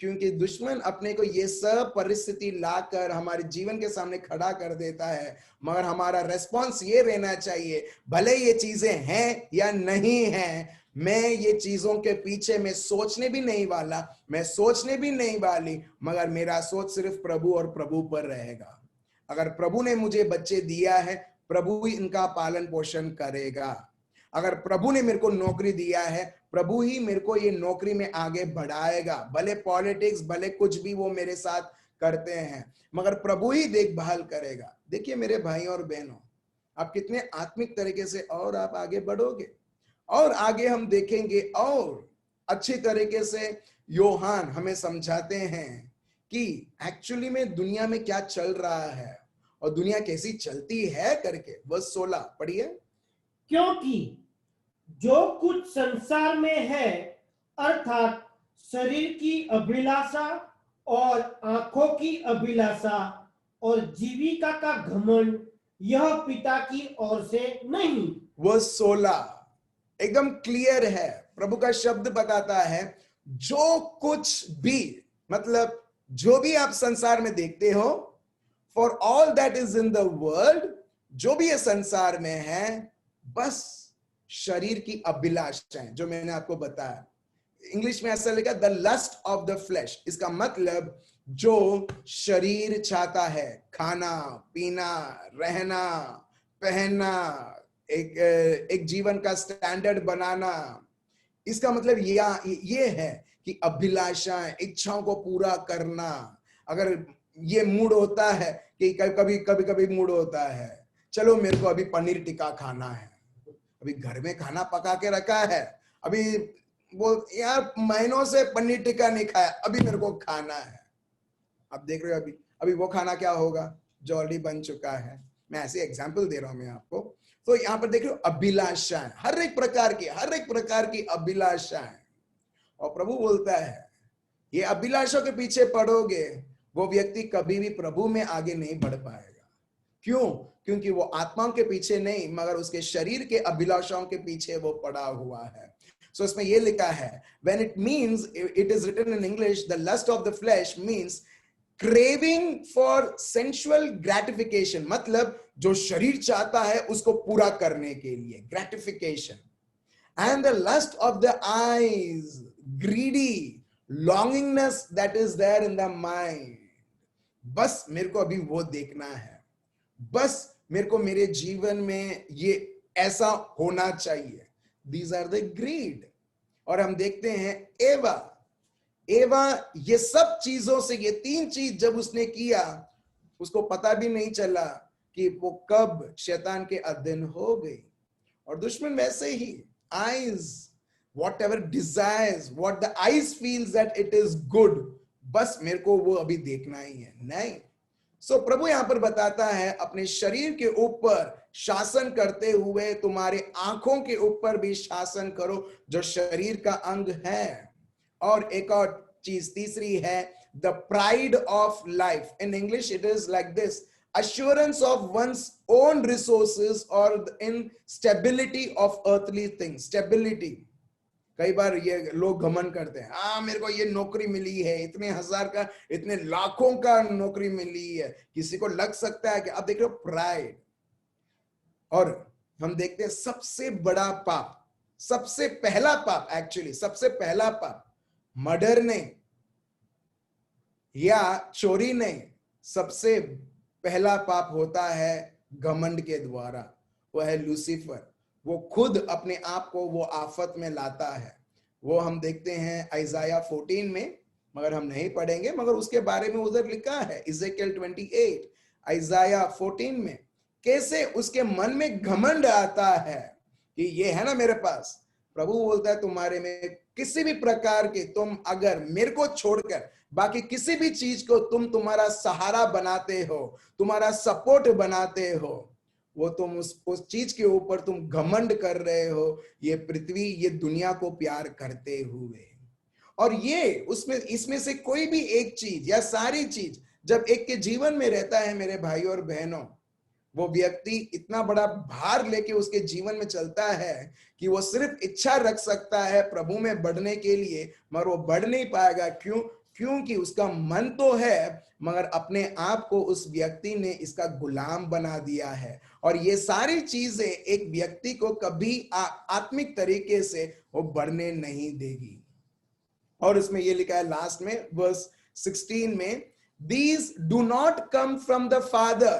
क्योंकि दुश्मन अपने को ये सब परिस्थिति लाकर हमारे जीवन के सामने खड़ा कर देता है, मगर हमारा रेस्पॉन्स ये रहना चाहिए, भले ये चीजें हैं या नहीं हैं, मैं ये चीजों के पीछे मैं सोचने भी नहीं वाला, मैं सोचने भी नहीं वाली, मगर मेरा सोच सिर्फ प्रभु और प्रभु पर रहेगा। अगर प्रभु ने मुझे बच्चे दिया है, प्रभु ही इनका पालन पोषण करेगा। अगर प्रभु ने मेरे को नौकरी दिया है, प्रभु ही मेरे को ये नौकरी में आगे बढ़ाएगा। भले पॉलिटिक्स, भले कुछ भी वो मेरे साथ करते हैं, मगर प्रभु ही देखभाल करेगा। देखिए मेरे भाई और बहनों, आप कितने आत्मिक तरीके से और आप आगे बढ़ोगे, और आगे हम देखेंगे और अच्छी तरीके से योहान हमें समझाते हैं कि एक्चुअली में दुनिया में क्या चल रहा है और दुनिया कैसी चलती है करके। वर्स 16 पढ़िए। क्योंकि जो कुछ संसार में है, अर्थात शरीर की अभिलाषा और आंखों की अभिलाषा और जीविका का घमंड, यह पिता की ओर से नहीं। वर्स 16 एकदम क्लियर है। प्रभु का शब्द बताता है जो कुछ भी, मतलब जो भी आप संसार में देखते हो, for all that is in the world, जो भी ये संसार में है, बस शरीर की अभिलाषाएं, जो मैंने आपको बताया, इंग्लिश में ऐसा लिखा the lust of the flesh, इसका मतलब जो शरीर चाहता है, खाना पीना, रहना पहनना, एक जीवन का स्टैंडर्ड बनाना, इसका मतलब ये है कि अभिलाषाएं, इच्छाओं को पूरा करना। अगर ये मूड होता है कि कभी मूड होता है, चलो मेरे को अभी पनीर टिक्का खाना है, अभी घर में खाना पका के रखा है, अभी वो यार महीनों से पनीर टिक्का नहीं खाया, अभी मेरे को खाना है। आप देख रहे हो अभी वो खाना क्या होगा जो ऑलरेडी बन चुका है। मैं ऐसे एग्जांपल दे रहा हूं मैं आपको। तो यहाँ पर देख रहे हो अभिलाषाएं, हर एक प्रकार की अभिलाषाएं। और प्रभु बोलता है ये अभिलाषाओं के पीछे पड़ोगे, वो व्यक्ति कभी भी प्रभु में आगे नहीं बढ़ पाएगा। क्यों? क्योंकि वो आत्माओं के पीछे नहीं मगर उसके शरीर के अभिलाषाओं के पीछे वो पड़ा हुआ है। सो इसमें ये लिखा है, when it means, it is written in English, the lust of the flesh means craving for sensual gratification, मतलब जो शरीर चाहता है उसको पूरा करने के लिए, gratification. And the lust of the eyes, greedy longingness that is there in the mind. बस मेरे को अभी वो देखना है, बस मेरे को मेरे जीवन में ये ऐसा होना चाहिए। These are the greed. और हम देखते हैं एवा ये सब चीजों से, ये तीन चीज जब उसने किया, उसको पता भी नहीं चला कि वो कब शैतान के अधीन हो गई। और दुश्मन वैसे ही, eyes, whatever desires, what the eyes feels that it is good, बस मेरे को वो अभी देखना ही है, नहीं। सो प्रभु यहां पर बताता है अपने शरीर के ऊपर शासन करते हुए तुम्हारे आंखों के ऊपर भी शासन करो, जो शरीर का अंग है। और एक और चीज तीसरी है, the pride of life. In English it is like this, assurance of one's own resources or in stability of earthly things. Stability. कई बार ये लोग घमंड करते हैं, हाँ मेरे को ये नौकरी मिली है, इतने हजार का, इतने लाखों का नौकरी मिली है, किसी को लग सकता है कि आप देख रहे हो प्राइड। और हम देखते हैं सबसे बड़ा पाप, सबसे पहला पाप, एक्चुअली सबसे पहला पाप मर्डर नहीं या चोरी नहीं, सबसे पहला पाप होता है घमंड के द्वारा। वो है लूसीफर, वो खुद अपने आप को वो आफत में लाता है। वो हम देखते हैं आइजाया 14 में, मगर हम नहीं पढ़ेंगे, मगर उसके बारे में उधर लिखा है इज़ेकियल 28, आइजाया 14 में, कैसे उसके मन में घमंड आता है कि ये है ना मेरे पास। प्रभु बोलता है तुम्हारे में किसी भी प्रकार के, तुम अगर मेरे को छोड़कर बाकी किसी भी चीज को तुम तुम्हारा सहारा बनाते हो, तुम्हारा सपोर्ट बनाते हो, वो तुम उस चीज के ऊपर तुम घमंड कर रहे हो, ये पृथ्वी, ये दुनिया को प्यार करते हुए। और ये उसमें, इसमें से कोई भी एक चीज या सारी चीज जब एक के जीवन में रहता है मेरे भाई और बहनों, वो व्यक्ति इतना बड़ा भार लेके उसके जीवन में चलता है कि वो सिर्फ इच्छा रख सकता है प्रभु में बढ़ने के लिए, मगर वो बढ़ नहीं पाएगा। क्यों? क्योंकि उसका मन तो है, मगर अपने आप को उस व्यक्ति ने इसका गुलाम बना दिया है। और ये सारी चीजें एक व्यक्ति को कभी आत्मिक तरीके से वो बढ़ने नहीं देगी। और इसमें ये लिखा है लास्ट में वर्स 16 में, these do not come from the Father।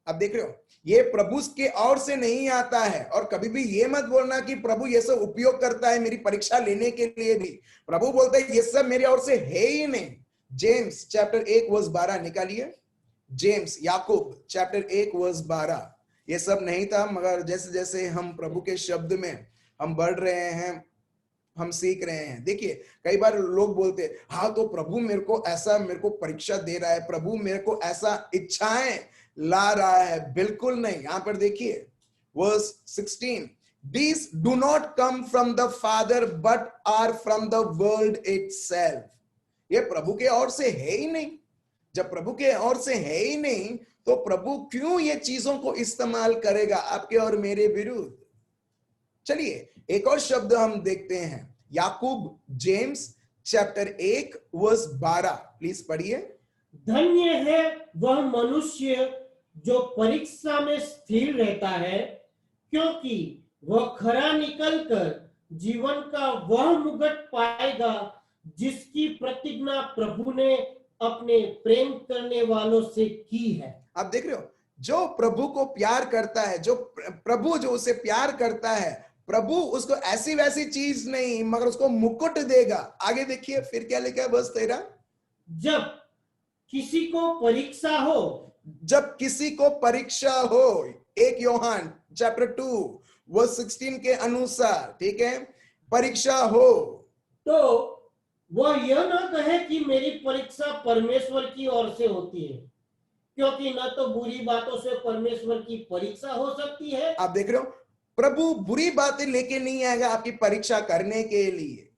अब देख रहे हो, ये प्रभु के ओर से नहीं आता है। और कभी भी ये मत बोलना कि प्रभु ये सब उपयोग करता है मेरी परीक्षा लेने के लिए भी। प्रभु बोलता है ये सब मेरे ओर से है ही नहीं। जेम्स चैप्टर 1 वर्स 12 निकालिए। जेम्स, याकूब चैप्टर 1 वर्स 12। ये सब नहीं था, मगर जैसे जैसे हम प्रभु के शब्द में हम बढ़ रहे हैं, हम सीख रहे हैं। देखिए कई बार लोग बोलते हैं, हाँ तो प्रभु मेरे को ऐसा, मेरे को परीक्षा दे रहा है, प्रभु मेरे को ऐसा इच्छाएं ला रहा है। बिल्कुल नहीं। यहां पर देखिए verse 16, these do not come from the Father but are from the world itself। ये प्रभु के ओर से है ही नहीं। जब प्रभु के ओर से है ही नहीं तो प्रभु क्यों ये चीजों को इस्तेमाल करेगा आपके और मेरे विरुद्ध। चलिए एक और शब्द हम देखते हैं, याकूब, जेम्स चैप्टर 1 वर्स 12, प्लीज पढ़िए। धन्य है वह मनुष्य जो परीक्षा में स्थिर रहता है, क्योंकि वह खरा निकलकर जीवन का वह मुकुट पाएगा जिसकी प्रतिज्ञा प्रभु ने अपने प्रेम करने वालों से की है। आप देख रहे हो, जो प्रभु को प्यार करता है, जो प्रभु जो उसे प्यार करता है, प्रभु उसको ऐसी वैसी चीज नहीं मगर उसको मुकुट देगा। आगे देखिए फिर क्या लिखा है वर्स 13, जब किसी को परीक्षा हो, जब किसी को परीक्षा हो, 1 यूहन्ना चैप्टर 2 वर्स 16 के अनुसार, ठीक है, परीक्षा हो, तो वह यह न कहे कि मेरी परीक्षा परमेश्वर की ओर से होती है, क्योंकि न तो बुरी बातों से परमेश्वर की परीक्षा हो सकती है। आप देख रहे हो, प्रभु बुरी बातें लेके नहीं आएगा आपकी परीक्षा करने के लिए,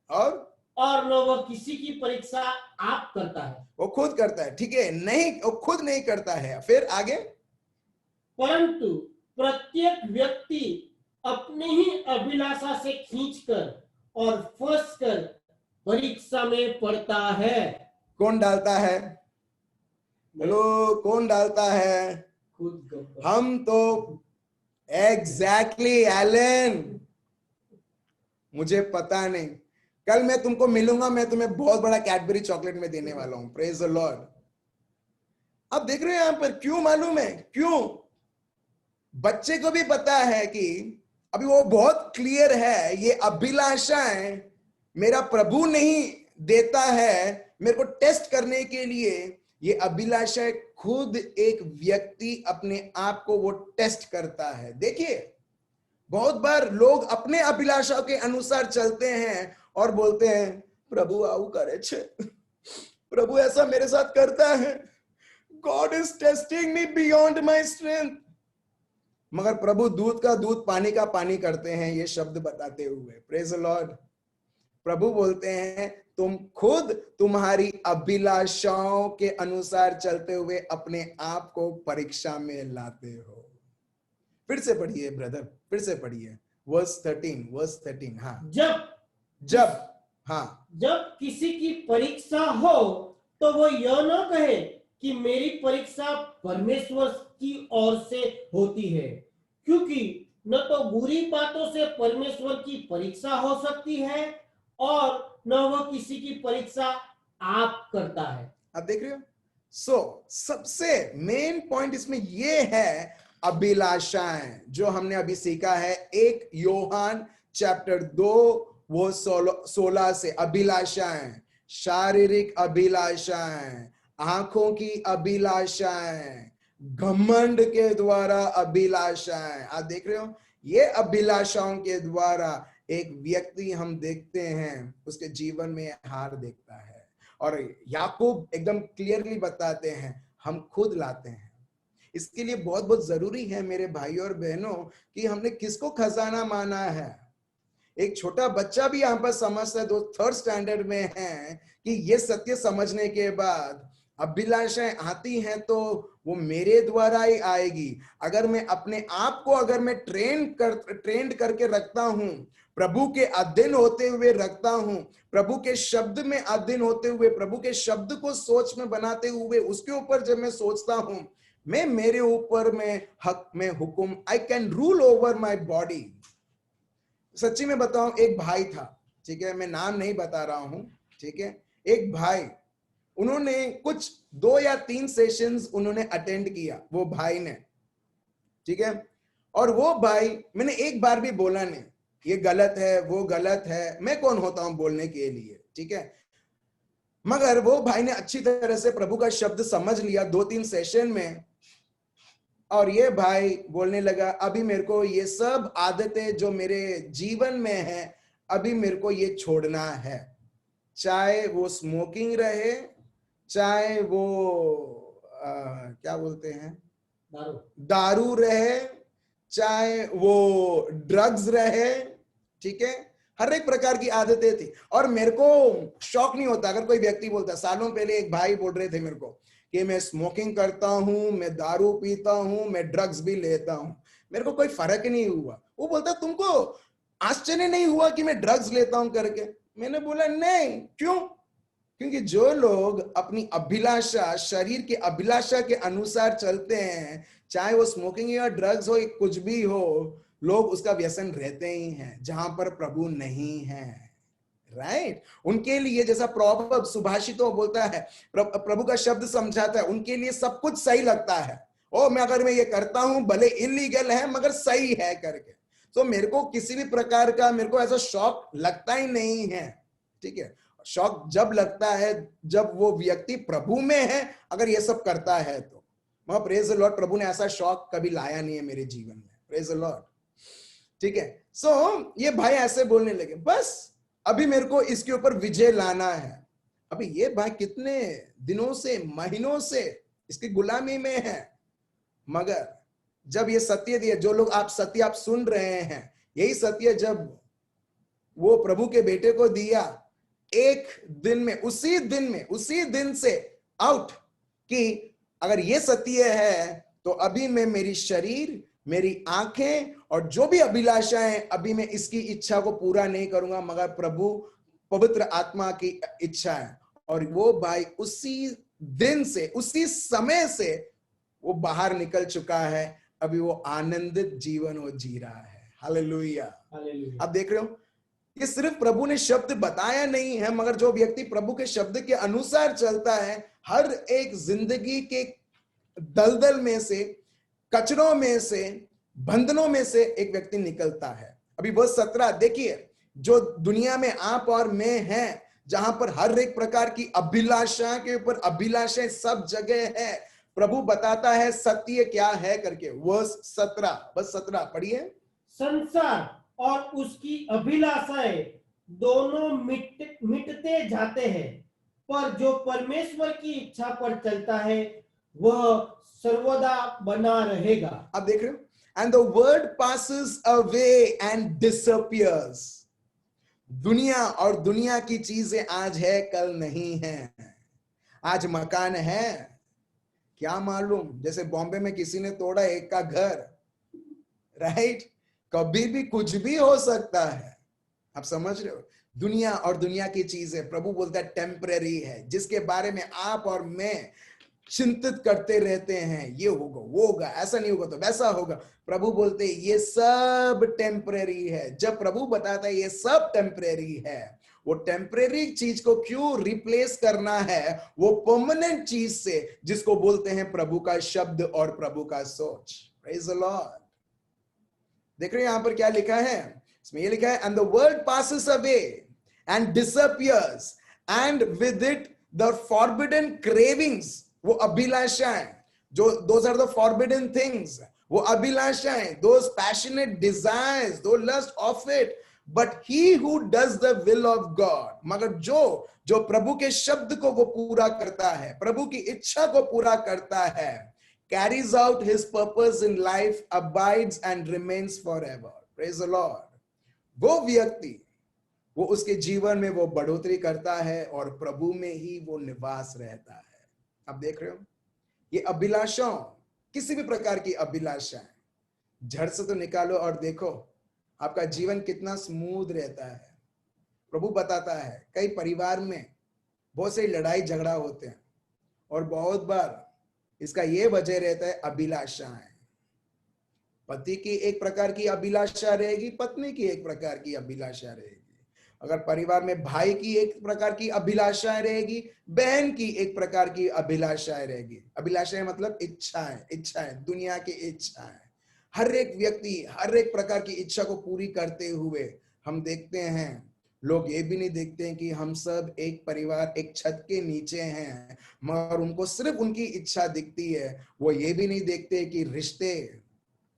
और न वह किसी की परीक्षा आप करता है, वो खुद करता है, ठीक है, नहीं वो खुद नहीं करता है। फिर आगे, परंतु प्रत्येक व्यक्ति अपनी ही अभिलाषा से खींचकर और फंसकर परीक्षा में पड़ता है। कौन डालता है? हेलो, कौन डालता है? खुद हम तो। एग्जैक्टली एलन, मुझे पता नहीं, कल मैं तुमको मिलूंगा, मैं तुम्हें बहुत बड़ा कैडबरी चॉकलेट में देने वाला हूं। Praise the Lord. आप देख रहे हो यहां पर, क्यों मालूम है क्यों? बच्चे को भी पता है कि अभी वो बहुत क्लियर है, ये अभिलाषाएं मेरा प्रभु नहीं देता है मेरे को टेस्ट करने के लिए। ये अभिलाषाएं खुद एक व्यक्ति अपने आप को वो टेस्ट करता है। देखिए, बहुत बार लोग अपने अभिलाषाओं के अनुसार चलते हैं और बोलते हैं प्रभु आऊ करे छे, प्रभु ऐसा मेरे साथ करता है, God is testing me beyond my strength. मगर प्रभु दूध का दूध पानी का पानी करते हैं, ये शब्द बताते हुए। Praise the Lord. प्रभु बोलते हैं तुम खुद तुम्हारी अभिलाषाओं के अनुसार चलते हुए अपने आप को परीक्षा में लाते हो। फिर से पढ़िए ब्रदर, फिर से पढ़िए वर्स 13। हाँ, जब किसी की परीक्षा हो तो वो यह न कहे कि मेरी परीक्षा परमेश्वर की ओर से होती है, क्योंकि न तो बुरी बातों से परमेश्वर की परीक्षा हो सकती है और न वह किसी की परीक्षा आप करता है। आप देख रहे हो? सबसे मेन पॉइंट इसमें ये है, अभिलाषाएं जो हमने अभी सीखा है 1 यूहन्ना चैप्टर 2 वो 16 से। अभिलाषाएं, शारीरिक अभिलाषाएं, आंखों की अभिलाषाएं, घमंड के द्वारा अभिलाषाएं। आप देख रहे हो, ये अभिलाषाओं के द्वारा एक व्यक्ति हम देखते हैं उसके जीवन में हार देखता है। और याकूब एकदम क्लियरली बताते हैं हम खुद लाते हैं। इसके लिए बहुत बहुत जरूरी है मेरे भाई और बहनों कि हमने किसको खजाना माना है। एक छोटा बच्चा भी यहाँ पर समझता है, 3rd स्टैंडर्ड में है, कि ये सत्य समझने के बाद अभिलाषाएं आती हैं तो वो मेरे द्वारा ही आएगी। अगर मैं अपने आप को अगर मैं ट्रेंड करके रखता हूं, प्रभु के अधीन होते हुए रखता हूं, प्रभु के शब्द में अधीन होते हुए, प्रभु के शब्द को सोच में बनाते हुए उसके ऊपर जब मैं सोचता हूं, मैं मेरे ऊपर में हक में हुक्म, I can rule over my body. सच्ची में बताऊं, एक भाई था, ठीक है, मैं नाम नहीं बता रहा हूं, ठीक है, एक भाई, उन्होंने कुछ 2 या 3 सेशंस उन्होंने अटेंड किया, वो भाई ने, ठीक है, और वो भाई, मैंने एक बार भी बोला नहीं ये गलत है वो गलत है, मैं कौन होता हूं बोलने के लिए, ठीक है, मगर वो भाई ने अच्छी तरह से प्रभु का शब्द समझ लिया 2-3 सेशन में, और ये भाई बोलने लगा अभी मेरे को ये सब आदतें जो मेरे जीवन में है अभी मेरे को ये छोड़ना है, चाहे वो स्मोकिंग रहे, चाहे वो क्या बोलते हैं दारू रहे, चाहे वो ड्रग्स रहे, ठीक है, हर एक प्रकार की आदतें थी। और मेरे को शौक नहीं होता अगर कोई व्यक्ति बोलता, सालों पहले एक भाई बोल रहे थे मेरे को कि मैं स्मोकिंग करता हूं, मैं दारू पीता हूं, मैं ड्रग्स भी लेता हूं, मेरे को कोई फर्क नहीं हुआ। वो बोलता तुमको आश्चर्य नहीं हुआ कि मैं ड्रग्स लेता हूं करके? मैंने बोला नहीं, क्यों? क्योंकि जो लोग अपनी अभिलाषा, शरीर की अभिलाषा के अनुसार चलते हैं, चाहे वो स्मोकिंग या ड्रग्स हो, कुछ भी हो, लोग उसका व्यसन रहते ही हैं जहां पर प्रभु नहीं है, राइट। उनके लिए जैसा प्रोवर्ब सुभाषितों बोलता है, प्रभु का शब्द समझाता है, उनके लिए सब कुछ सही लगता है। ओ मैं अगर मैं ये करता हूं भले इलीगल है मगर सही है करके, तो मेरे को किसी भी प्रकार का मेरे को ऐसा शौक लगता ही नहीं है, ठीक है। शौक जब लगता है जब वो व्यक्ति प्रभु में है, अगर ये सब करता है तो। मैं प्रेज द लॉर्ड, प्रभु ने ऐसा शौक कभी लाया नहीं है मेरे जीवन में, प्रेज द लॉर्ड, ठीक है। सो ये भाई ऐसे बोलने लगे, बस अभी मेरे को इसके ऊपर विजय लाना है। अभी ये भाई कितने दिनों से महीनों से इसकी गुलामी में है, मगर जब ये सत्य दिया, जो लोग आप सत्य आप सुन रहे हैं, यही सत्य जब वो प्रभु के बेटे को दिया, एक दिन में उसी दिन से आउट कि अगर ये सत्य है तो अभी मैं मेरी शरीर, मेरी आंखें और जो भी अभिलाषाएं, अभी मैं इसकी इच्छा को पूरा नहीं करूंगा मगर प्रभु पवित्र आत्मा की इच्छा है। और वो भाई उसी दिन से, उसी समय से वो बाहर निकल चुका है, अभी वो आनंदित जीवन वो जी रहा है। हालेलुया। आप देख रहे हो, ये सिर्फ प्रभु ने शब्द बताया नहीं है, मगर जो व्यक्ति प्रभु के शब्द के अनुसार चलता है, हर एक जिंदगी के दलदल में से, कचरों में से, बंधनों में से एक व्यक्ति निकलता है। अभी वर्ष 17 देखिए, जो दुनिया में आप और मैं हैं, जहां पर हर एक प्रकार की अभिलाषा के ऊपर अभिलाषाएं सब जगह है, प्रभु बताता है सत्य क्या है करके। वर्ष 17 पढ़िए। संसार और उसकी अभिलाषाएं दोनों मिटते जाते हैं, पर जो परमेश्वर की इच्छा पर चलता है वह सर्वदा बना रहेगा। आप देख रहे हो, and the word passes away and disappears. दुनिया और दुनिया की चीजें आज है कल नहीं है। आज मकान है, क्या मालूम, जैसे बॉम्बे में किसी ने तोड़ा एक का घर, राइट, कभी भी कुछ भी हो सकता है। आप समझ रहे हो, दुनिया और दुनिया की चीजें, प्रभु बोलता है टेम्परेरी है, जिसके बारे में आप और मैं चिंतित करते रहते हैं, ये होगा वो होगा, ऐसा नहीं होगा तो वैसा होगा। प्रभु बोलते हैं ये सब टेम्परेरी है। जब प्रभु बताता है ये सब टेम्परेरी है, वो टेम्परेरी चीज को क्यों रिप्लेस करना है वो परमानेंट चीज से, जिसको बोलते हैं प्रभु का शब्द और प्रभु का सोच। Praise the Lord. देख रहे हैं यहां पर क्या लिखा है, इसमें ये लिखा है, and the world passes away and disappears and with it the forbidden cravings. वो अभिलाषाएं, जो those are the forbidden things, वो अभिलाषाएं, दोज पैशनेट डिजायर्स, दो lust of it, but he who does the will of God. मगर जो प्रभु के शब्द को वो पूरा करता है, प्रभु की इच्छा को पूरा करता है, carries out his purpose in life, abides and remains forever. Praise the Lord. वो व्यक्ति, वो उसके जीवन में वो बढ़ोतरी करता है और प्रभु में ही वो निवास रहता है। आप देख रहे हो, ये अभिलाषाओं, किसी भी प्रकार की अभिलाषाएं झट से तो निकालो और देखो आपका जीवन कितना स्मूथ रहता है। प्रभु बताता है कई परिवार में बहुत से लड़ाई झगड़ा होते हैं और बहुत बार इसका ये वजह रहता है अभिलाषाएं। पति की एक प्रकार की अभिलाषा रहेगी, पत्नी की एक प्रकार की अभिलाषा रहेगी। अगर परिवार में भाई की एक प्रकार की अभिलाषाएं रहेगी, बहन की एक प्रकार की अभिलाषाएं रहेगी। अभिलाषाएं मतलब इच्छाएं, दुनिया की इच्छाएं। हर एक व्यक्ति हर एक प्रकार की इच्छा को पूरी करते हुए हम देखते हैं, लोग ये भी नहीं देखते हैं कि हम सब एक परिवार, एक छत के नीचे हैं, मगर उनको सिर्फ उनकी इच्छा दिखती है। वो ये भी नहीं देखते कि रिश्ते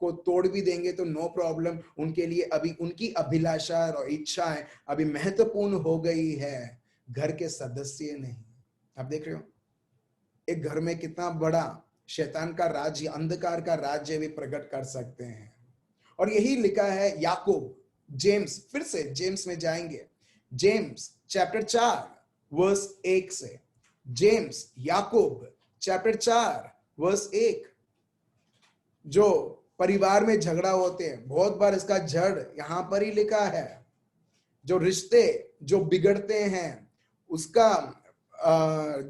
को तोड़ भी देंगे तो नो प्रॉब्लम, उनके लिए अभी उनकी अभिलाषा और इच्छाएं अभी महत्वपूर्ण हो गई है, घर के सदस्य नहीं। आप देख रहे हो एक घर में कितना बड़ा शैतान का राज्य, अंधकार का राज्य भी प्रकट कर सकते हैं। और यही लिखा है याकूब, जेम्स, फिर से जेम्स में जाएंगे, जेम्स चैप्टर 4 वर्स 1 से। जेम्स, याकूब चैप्टर 4 वर्स 1। जो परिवार में झगड़ा होते हैं, बहुत बार इसका जड़ यहां पर ही लिखा है। जो रिश्ते जो बिगड़ते हैं उसका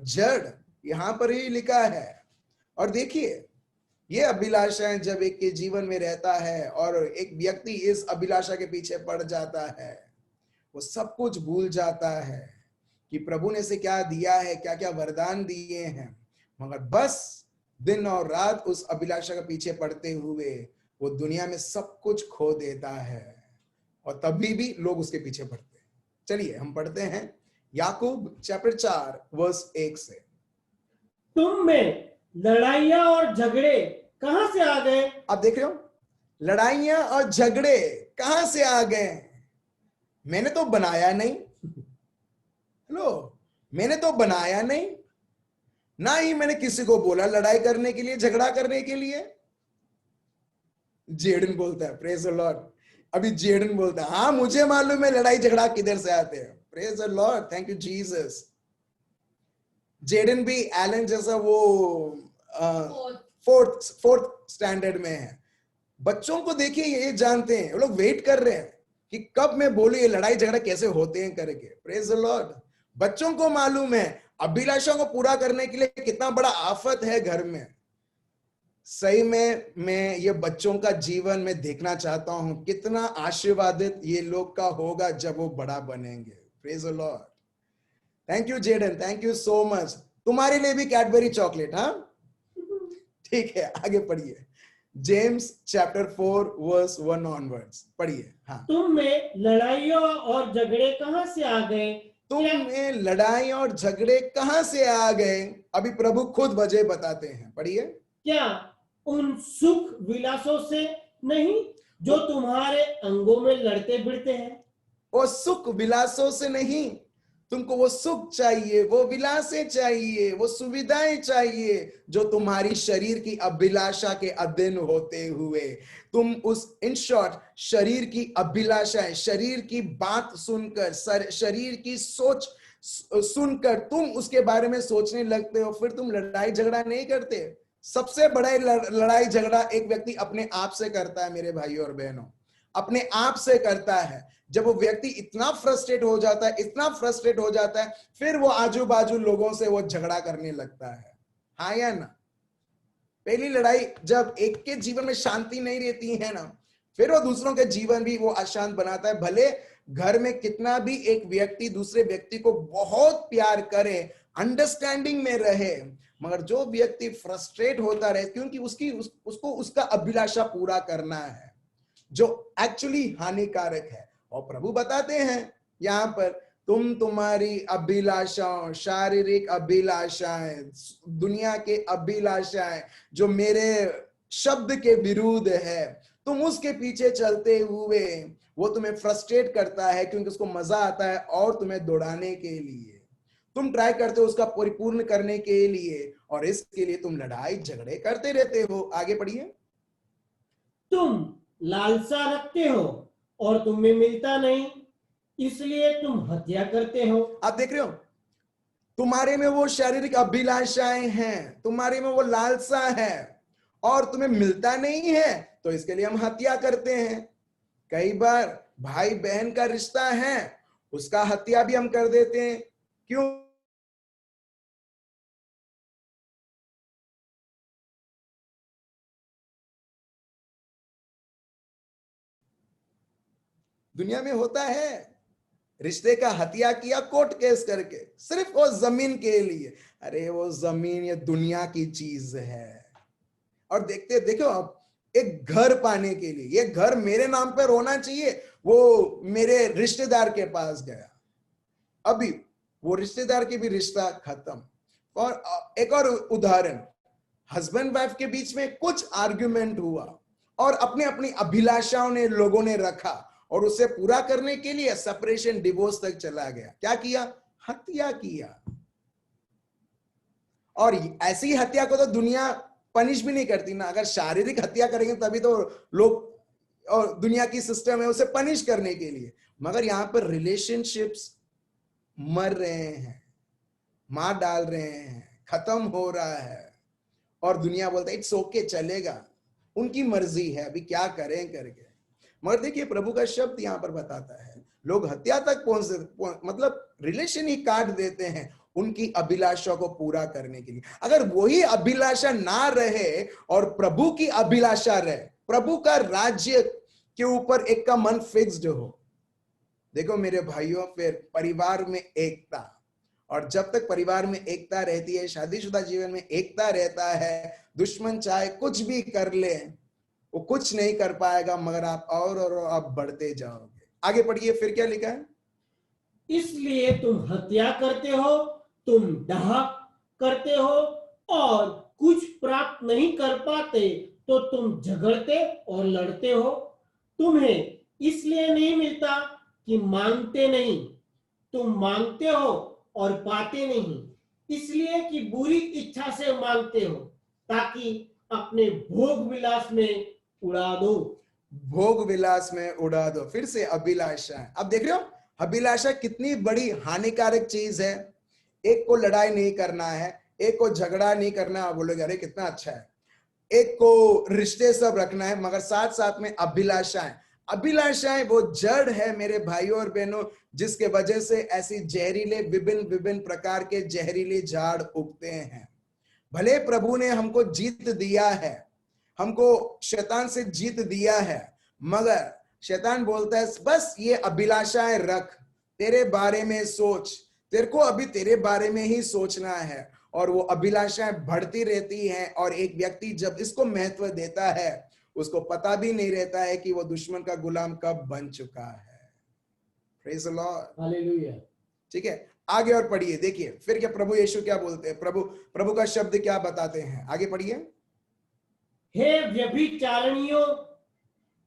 जड़ यहां पर ही लिखा है। और देखिए ये अभिलाषाएं जब एक के जीवन में रहता है और एक व्यक्ति इस अभिलाषा के पीछे पड़ जाता है, वो सब कुछ भूल जाता है कि प्रभु ने इसे क्या दिया है, क्या क्या वरदान दिए हैं, मगर बस दिन और रात उस अभिलाषा के पीछे पड़ते हुए वो दुनिया में सब कुछ खो देता है, और तभी भी लोग उसके पीछे पड़ते हैं। चलिए हम पढ़ते हैं याकूब चैप्टर 4 वर्स 1 से। तुम में लड़ाइयां और झगड़े कहां से आ गए? आप देख रहे हो, लड़ाइयां और झगड़े कहां से आ गए? मैंने तो बनाया नहीं। हेलो, मैंने तो बनाया नहीं, ना ही मैंने किसी को बोला लड़ाई करने के लिए, झगड़ा करने के लिए। जेडन बोलता है, प्रेज द लॉर्ड। अभी जेडन बोलता है, हाँ मुझे मालूम है लड़ाई झगड़ा किधर से आते हैं। Praise the lord, thank you Jesus. Jaden भी एलन जैसा वो फोर्थ स्टैंडर्ड में है। बच्चों को देखिए, ये जानते हैं, वो लोग वेट कर रहे हैं कि कब मैं बोलूं ये लड़ाई झगड़ा कैसे होते हैं करके। Praise the Lord. बच्चों को मालूम है अभिलाषा को पूरा करने के लिए कितना बड़ा आफत है घर में। सही में मैं ये बच्चों का जीवन में देखना चाहता हूं, कितना आशीर्वादित ये लोग का होगा जब वो बड़ा बनेंगे। Praise the lord. Thank you Jaden, thank you so much. तुम्हारे लिए भी कैडबरी चॉकलेट। हाँ ठीक है, आगे पढ़िए। जेम्स चैप्टर 4 वर्स 1 ऑनवर्ड्स पढ़िए। हाँ, तुम में लड़ाइयों और झगड़े कहां से आ गए? तुम में लड़ाई और झगड़े कहां से आ गए? अभी प्रभु खुद वजह बताते हैं, पढ़िए। क्या उन सुख विलासों से नहीं जो तुम्हारे अंगों में लड़ते भिड़ते हैं? वो सुख विलासों से नहीं। तुमको वो सुख चाहिए, वो विलासें चाहिए, वो सुविधाएं चाहिए जो तुम्हारी शरीर की अभिलाषा के अधीन होते हुए तुम उस, इन शॉर्ट, शरीर की अभिलाषाएं, शरीर की बात सुनकर, शरीर की सोच सुनकर तुम उसके बारे में सोचने लगते हो, फिर तुम लड़ाई झगड़ा नहीं करते। सबसे बड़ा लड़ाई झगड़ा एक व्यक्ति अपने आप से करता है मेरे भाइयों और बहनों, अपने आप से करता है। जब वो व्यक्ति इतना फ्रस्ट्रेट हो जाता है, इतना फ्रस्ट्रेट हो जाता है, फिर वो आजू बाजू लोगों से वो झगड़ा करने लगता है। हाँ या ना? पहली लड़ाई जब एक के जीवन में शांति नहीं रहती है ना, फिर वो दूसरों के जीवन भी वो अशांत बनाता है। भले घर में कितना भी एक व्यक्ति दूसरे व्यक्ति को बहुत प्यार करे, अंडरस्टैंडिंग में रहे, मगर जो व्यक्ति फ्रस्ट्रेट होता रहे क्योंकि उसको उसका अभिलाषा पूरा करना है, जो एक्चुअली हानिकारक है। और प्रभु बताते हैं यहां पर, तुम तुम्हारी अभिलाषाओं, शारीरिक अभिलाषाएं, दुनिया के अभिलाषाएं जो मेरे शब्द के विरुद्ध है, तुम उसके पीछे चलते हुए वो तुम्हें फ्रस्ट्रेट करता है क्योंकि उसको मजा आता है, और तुम्हें दौड़ाने के लिए तुम ट्राई करते हो उसका परिपूर्ण करने के लिए, और इसके लिए तुम लड़ाई झगड़े करते रहते हो। आगे पढ़िए। तुम लालसा रखते हो और तुम्हें मिलता नहीं, इसलिए तुम हत्या करते हो। आप देख रहे हो, तुम्हारे में वो शारीरिक अभिलाषाएं हैं, तुम्हारे में वो लालसा है, और तुम्हें मिलता नहीं है, तो इसके लिए हम हत्या करते हैं। कई बार भाई बहन का रिश्ता है, उसका हत्या भी हम कर देते हैं। क्यों? दुनिया में होता है, रिश्ते का हत्या किया कोर्ट केस करके, सिर्फ वो जमीन के लिए। अरे वो जमीन ये दुनिया की चीज है। और देखो आप, एक घर पाने के लिए, ये घर मेरे नाम पर होना चाहिए, वो मेरे रिश्तेदार के पास गया, अभी वो रिश्तेदार के भी रिश्ता खत्म। और एक और उदाहरण, हस्बैंड वाइफ के बीच में कुछ आर्ग्यूमेंट हुआ और अपने अपनी अभिलाषाओं ने लोगों ने रखा, और उसे पूरा करने के लिए सेपरेशन, डिवोर्स तक चला गया। क्या किया? हत्या किया। और ऐसी हत्या को तो दुनिया पनिश भी नहीं करती ना। अगर शारीरिक हत्या करेंगे तभी तो लोग, और दुनिया की सिस्टम है उसे पनिश करने के लिए, मगर यहां पर रिलेशनशिप्स मर रहे हैं, मार डाल रहे हैं, खत्म हो रहा है, और दुनिया बोलता है इट्स ओके, चलेगा, उनकी मर्जी है, अभी क्या करें करके। मगर देखिए प्रभु का शब्द यहां पर बताता है, लोग हत्या तक मतलब रिलेशन ही काट देते हैं, उनकी अभिलाषा को पूरा करने के लिए। अगर वही अभिलाषा ना रहे और प्रभु की अभिलाषा रहे, प्रभु का राज्य के ऊपर एक का मन फिक्स्ड हो, देखो मेरे भाइयों, फिर परिवार में एकता, और जब तक परिवार में एकता रहती है, शादीशुदा जीवन में एकता रहता है, दुश्मन चाहे कुछ भी कर ले, वो कुछ नहीं कर पाएगा, मगर आप और आप बढ़ते जाओगे। आगे पढ़िए, फिर क्या लिखा है? इसलिए तुम हत्या करते हो, तुम डाह करते हो, और कुछ प्राप्त नहीं कर पाते तो तुम झगड़ते और लड़ते हो। तुम्हें इसलिए नहीं मिलता कि मांगते नहीं, तुम मांगते हो और पाते नहीं, इसलिए कि बुरी इच्छा से मांगते हो, ताकि अपने भोग विलास में उड़ा दो। भोग विलास में उड़ा दो। फिर से अभिलाषा है। अब देख रहे हो अभिलाषा कितनी बड़ी हानिकारक चीज है। एक को लड़ाई नहीं करना है, एक को झगड़ा नहीं करना, आप बोलोगे अरे कितना अच्छा है। एक को रिश्ते सब रखना है, मगर साथ साथ में अभिलाषाएं, अभिलाषाएं वो जड़ है मेरे भाइयों और बहनों, जिसके वजह से ऐसी जहरीले विभिन्न विभिन्न प्रकार के जहरीले झाड़ उगते हैं। भले प्रभु ने हमको जीत दिया है, हमको शैतान से जीत दिया है, मगर शैतान बोलता है बस ये अभिलाषाएं रख, तेरे बारे में सोच, तेरे को अभी तेरे बारे में ही सोचना है। और वो अभिलाषाएं बढ़ती रहती हैं, और एक व्यक्ति जब इसको महत्व देता है, उसको पता भी नहीं रहता है कि वो दुश्मन का गुलाम कब बन चुका है। Praise the Lord, hallelujah. ठीक है, आगे और पढ़िए, देखिए फिर क्या प्रभु यीशु क्या बोलते हैं, प्रभु का शब्द क्या बताते हैं। आगे पढ़िए। हे व्यभिचारिणियों,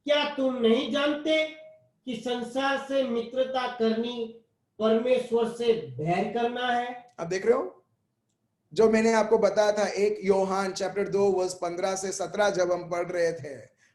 क्या तुम नहीं जानते कि संसार से मित्रता करनी परमेश्वर से बैर करना है? अब देख रहे हो जो मैंने आपको बताया था, 1 यूहन्ना चैप्टर 2 वर्स 15 से 17 जब हम पढ़ रहे थे,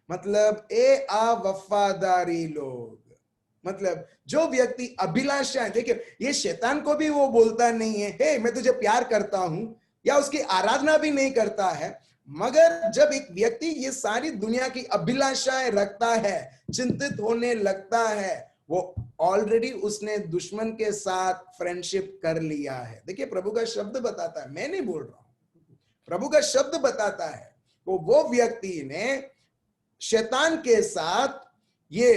मतलब ए वफादारी लोग, मतलब जो व्यक्ति अभिलाषाएं, देखिए ये शैतान को भी वो बोलता नहीं है हे मैं तुझे प्यार करता हूं, या उसकी आराधना भी नहीं करता है, मगर जब एक व्यक्ति ये सारी दुनिया की अभिलाषाएं रखता है, चिंतित होने लगता है, वो ऑलरेडी उसने दुश्मन के साथ फ्रेंडशिप कर लिया है। देखिए प्रभु का शब्द बताता है, मैं नहीं बोल रहा हूं, प्रभु का शब्द बताता है वो व्यक्ति ने शैतान के साथ ये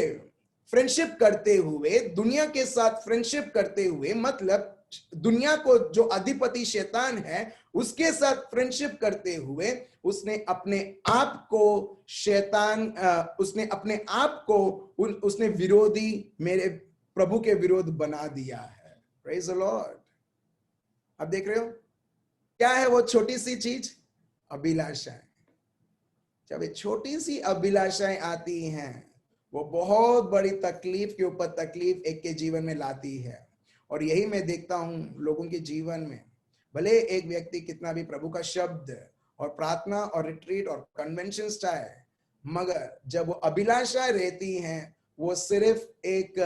फ्रेंडशिप करते हुए, दुनिया के साथ फ्रेंडशिप करते हुए, मतलब दुनिया को जो अधिपति शैतान है उसके साथ फ्रेंडशिप करते हुए, उसने अपने आप को शैतान, उसने अपने आप को उसने विरोधी, मेरे प्रभु के विरोध बना दिया है। Praise the Lord. अब देख रहे हो क्या है वो छोटी सी चीज, अभिलाषाएं। जब ये छोटी सी अभिलाषाएं आती हैं, वो बहुत बड़ी तकलीफ के ऊपर तकलीफ एक के जीवन में लाती है। और यही मैं देखता हूं लोगों के जीवन में, भले एक व्यक्ति कितना भी प्रभु का शब्द और प्रार्थना और रिट्रीट और कन्वेंशन चाहे, मगर जब वो अभिलाषाएं रहती हैं, वो सिर्फ एक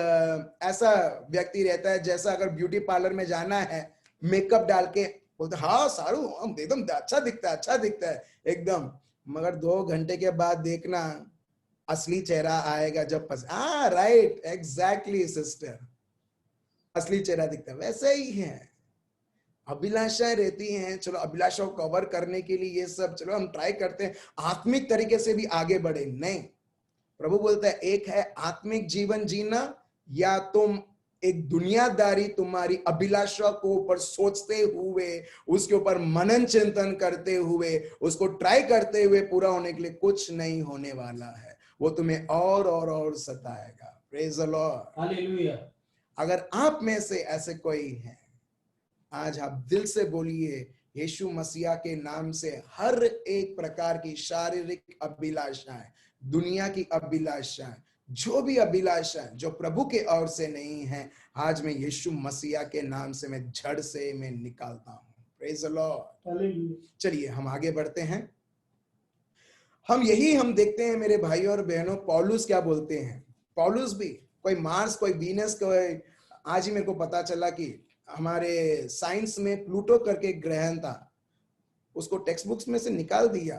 ऐसा व्यक्ति रहता है जैसा अगर ब्यूटी पार्लर में जाना है, मेकअप डाल के बोलते हाँ सारू एकदम अच्छा दिखता है एकदम, मगर 2 घंटे के बाद देखना असली चेहरा आएगा जब राइट एग्जैक्टली सिस्टर, असली चेहरा दिखता है। वैसे ही है, अभिलाषाएं रहती हैं, चलो अभिलाषाओं को कवर करने के लिए ये सब चलो हम ट्राई करते हैं आत्मिक तरीके से भी आगे बढ़े। नहीं, प्रभु बोलता है एक है आत्मिक जीवन जीना, या तुम एक दुनियादारी तुम्हारी अभिलाषा को ऊपर सोचते हुए, उसके ऊपर मनन चिंतन करते हुए, उसको ट्राई करते हुए पूरा होने के लिए कुछ नहीं होने वाला है, वो तुम्हें और सताएगा। Praise the Lord, hallelujah. अगर आप में से ऐसे कोई है, आज आप दिल से बोलिए यीशु मसीहा के नाम से, हर एक प्रकार की शारीरिक अभिलाषाएं, दुनिया की अभिलाषाएं, जो भी अभिलाषाएं जो प्रभु के ओर से नहीं है, आज मैं यीशु मसीहा के नाम से मैं जड़ से मैं निकालता हूं। Praise the Lord. चलिए हम आगे बढ़ते हैं। हम देखते हैं मेरे भाइयों और बहनों, पौलुस क्या बोलते हैं। पौलुस भी कोई मार्स, कोई वीनस, कोई, आज ही मेरे को पता चला कि हमारे साइंस में प्लूटो करके ग्रहण था, उसको टेक्स्ट बुक्स में से निकाल दिया।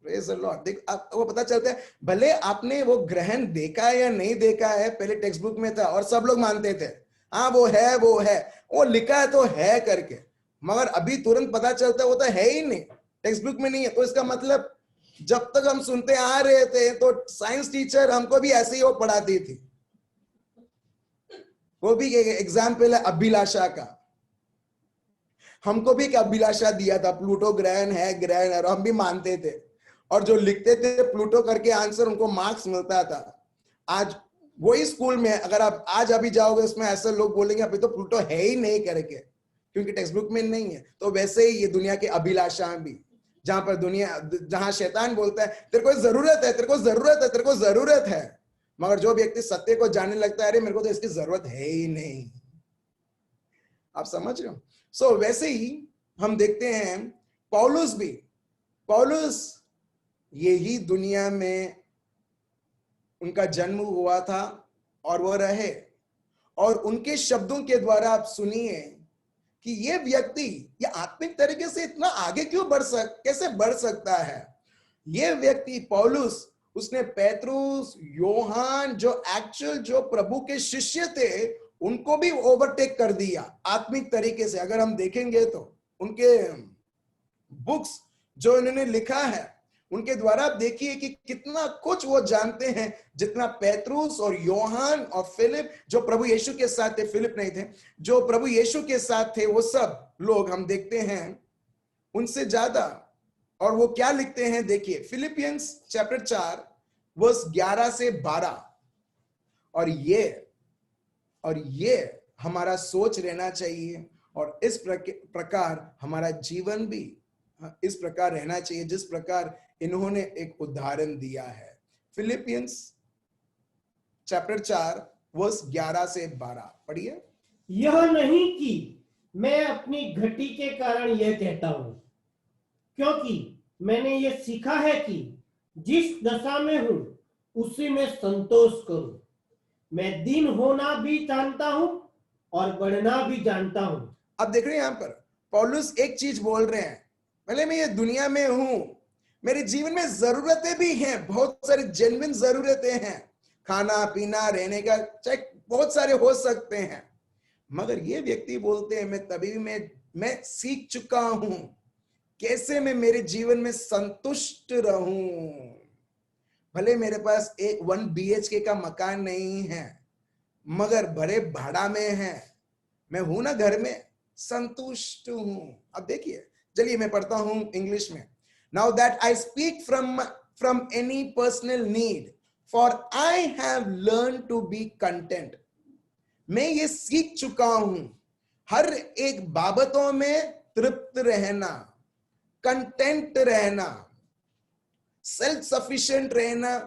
Praise the Lord. देख आपको पता चलता है, भले आपने वो ग्रहण देखा है या नहीं देखा है, पहले टेक्स्ट बुक में था और सब लोग मानते थे हाँ वो है, वो लिखा है तो है करके, मगर अभी तुरंत पता चलता है वो तो है ही नहीं, टेक्स्ट बुक में नहीं है। तो इसका मतलब जब तक हम सुनते आ रहे थे तो साइंस टीचर हमको भी ऐसे ही वो पढ़ाती थी। वो भी एक एग्जाम्पल है अभिलाषा का। हमको भी एक अभिलाषा दिया था, प्लूटो ग्रहण है और हम भी मानते थे, और जो लिखते थे प्लूटो करके आंसर उनको मार्क्स मिलता था। आज वही स्कूल में अगर आप आज अभी जाओगे उसमें ऐसे लोग बोलेंगे अभी तो प्लूटो है ही नहीं करके, क्योंकि टेक्स्ट बुक में नहीं है। तो वैसे ही ये दुनिया की अभिलाषा भी, जहां पर जहां शैतान बोलता है तेरे को जरूरत है, तेरे को जरूरत है, तेरे को जरूरत है, मगर जो व्यक्ति सत्य को जानने लगता है अरे मेरे को तो इसकी जरूरत है ही नहीं। आप समझ रहे हो? सो वैसे ही हम देखते हैं पौलुस यही दुनिया में उनका जन्म हुआ था और वो रहे, और उनके शब्दों के द्वारा आप सुनिए कि ये व्यक्ति ये आत्मिक तरीके से इतना आगे क्यों कैसे बढ़ सकता है। ये व्यक्ति पौलुस, उसने पेत्रुस, योहान जो प्रभु के शिष्य थे उनको भी ओवरटेक कर दिया आत्मिक तरीके से। अगर हम देखेंगे तो उनके बुक्स जो इन्होंने लिखा है उनके द्वारा आप देखिए कि कितना कुछ वो जानते हैं, जितना पेत्रुस और योहान और फिलिप जो प्रभु यीशु के साथ थे, फिलिप नहीं थे, जो प्रभु यीशु के साथ थे, वो सब लोग हम देखते हैं उनसे ज्यादा। और वो क्या लिखते हैं देखिए, फिलिपियंस चैप्टर 4 वर्स 11 से 12। और ये हमारा सोच रहना चाहिए, और इस प्रकार हमारा जीवन भी इस प्रकार रहना चाहिए जिस प्रकार इन्होंने एक उदाहरण दिया है। फिलिपियंस चैप्टर 4 वर्स 11 से 12 पढ़िए। यह नहीं कि मैं अपनी घटी के कारण यह कहता हूं, क्योंकि मैंने यह सीखा है कि जिस दशा में हूं उसी में संतोष करूं। मैं दीन होना भी जानता हूं और बढ़ना भी जानता हूं। अब देख रहे हैं यहां पर पौलुस एक चीज बोल रहे हैं, पहले मैं ये दुनिया में हूं, मेरे जीवन में जरूरतें भी हैं, बहुत सारी जेन्युइन जरूरतें हैं, खाना पीना रहने का, चाहे बहुत सारे हो सकते हैं, मगर ये व्यक्ति बोलते हैं मैं तभी मैं सीख चुका हूं कैसे मैं मेरे जीवन में संतुष्ट रहूं। भले मेरे पास एक 1 BHK का मकान नहीं है, मगर भरे भाड़ा में है, मैं हूं ना घर में, संतुष्ट हूं। अब देखिए, चलिए मैं पढ़ता हूं इंग्लिश में। Now that I speak from any personal need, for I have learned to be content. मैं ये सीख चुका हूं हर एक बाबतों में तृप्त रहना, कंटेंट रहना, सेल्फ सफिशिएंट रहना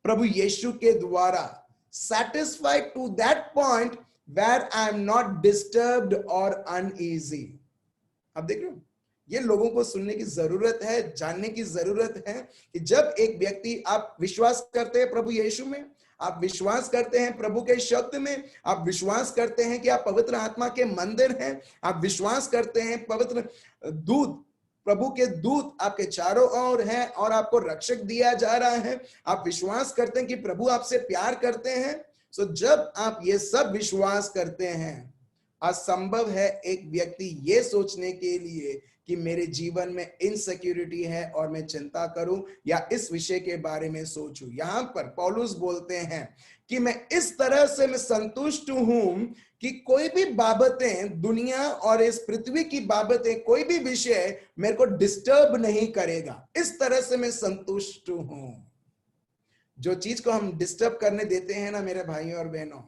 प्रभु यीशु के द्वारा, satisfied to that point where I am not disturbed or uneasy. अब देख रहे हो, ये लोगों को सुनने की जरूरत है, जानने की जरूरत है कि जब एक व्यक्ति, आप विश्वास करते हैं प्रभु यीशु में, आप विश्वास करते हैं प्रभु के शब्द में, आप विश्वास करते हैं कि आप पवित्र आत्मा के मंदिर हैं, आप विश्वास करते हैं पवित्र दूत, प्रभु के दूत आपके चारों ओर हैं और आपको रक्षक दिया जा रहा है, आप विश्वास करते हैं कि प्रभु आपसे प्यार करते हैं। सो जब आप ये सब विश्वास करते हैं, असंभव है एक व्यक्ति ये सोचने के लिए कि मेरे जीवन में इनसिक्योरिटी है और मैं चिंता करूं या इस विषय के बारे में सोचूं। यहां पर पौलुस बोलते हैं कि मैं इस तरह से मैं संतुष्ट हूं कि कोई भी बाबतें, दुनिया और इस पृथ्वी की बाबतें, कोई भी विषय मेरे को डिस्टर्ब नहीं करेगा। इस तरह से मैं संतुष्ट हूं। जो चीज को हम डिस्टर्ब करने देते हैं ना मेरे भाइयों और बहनों,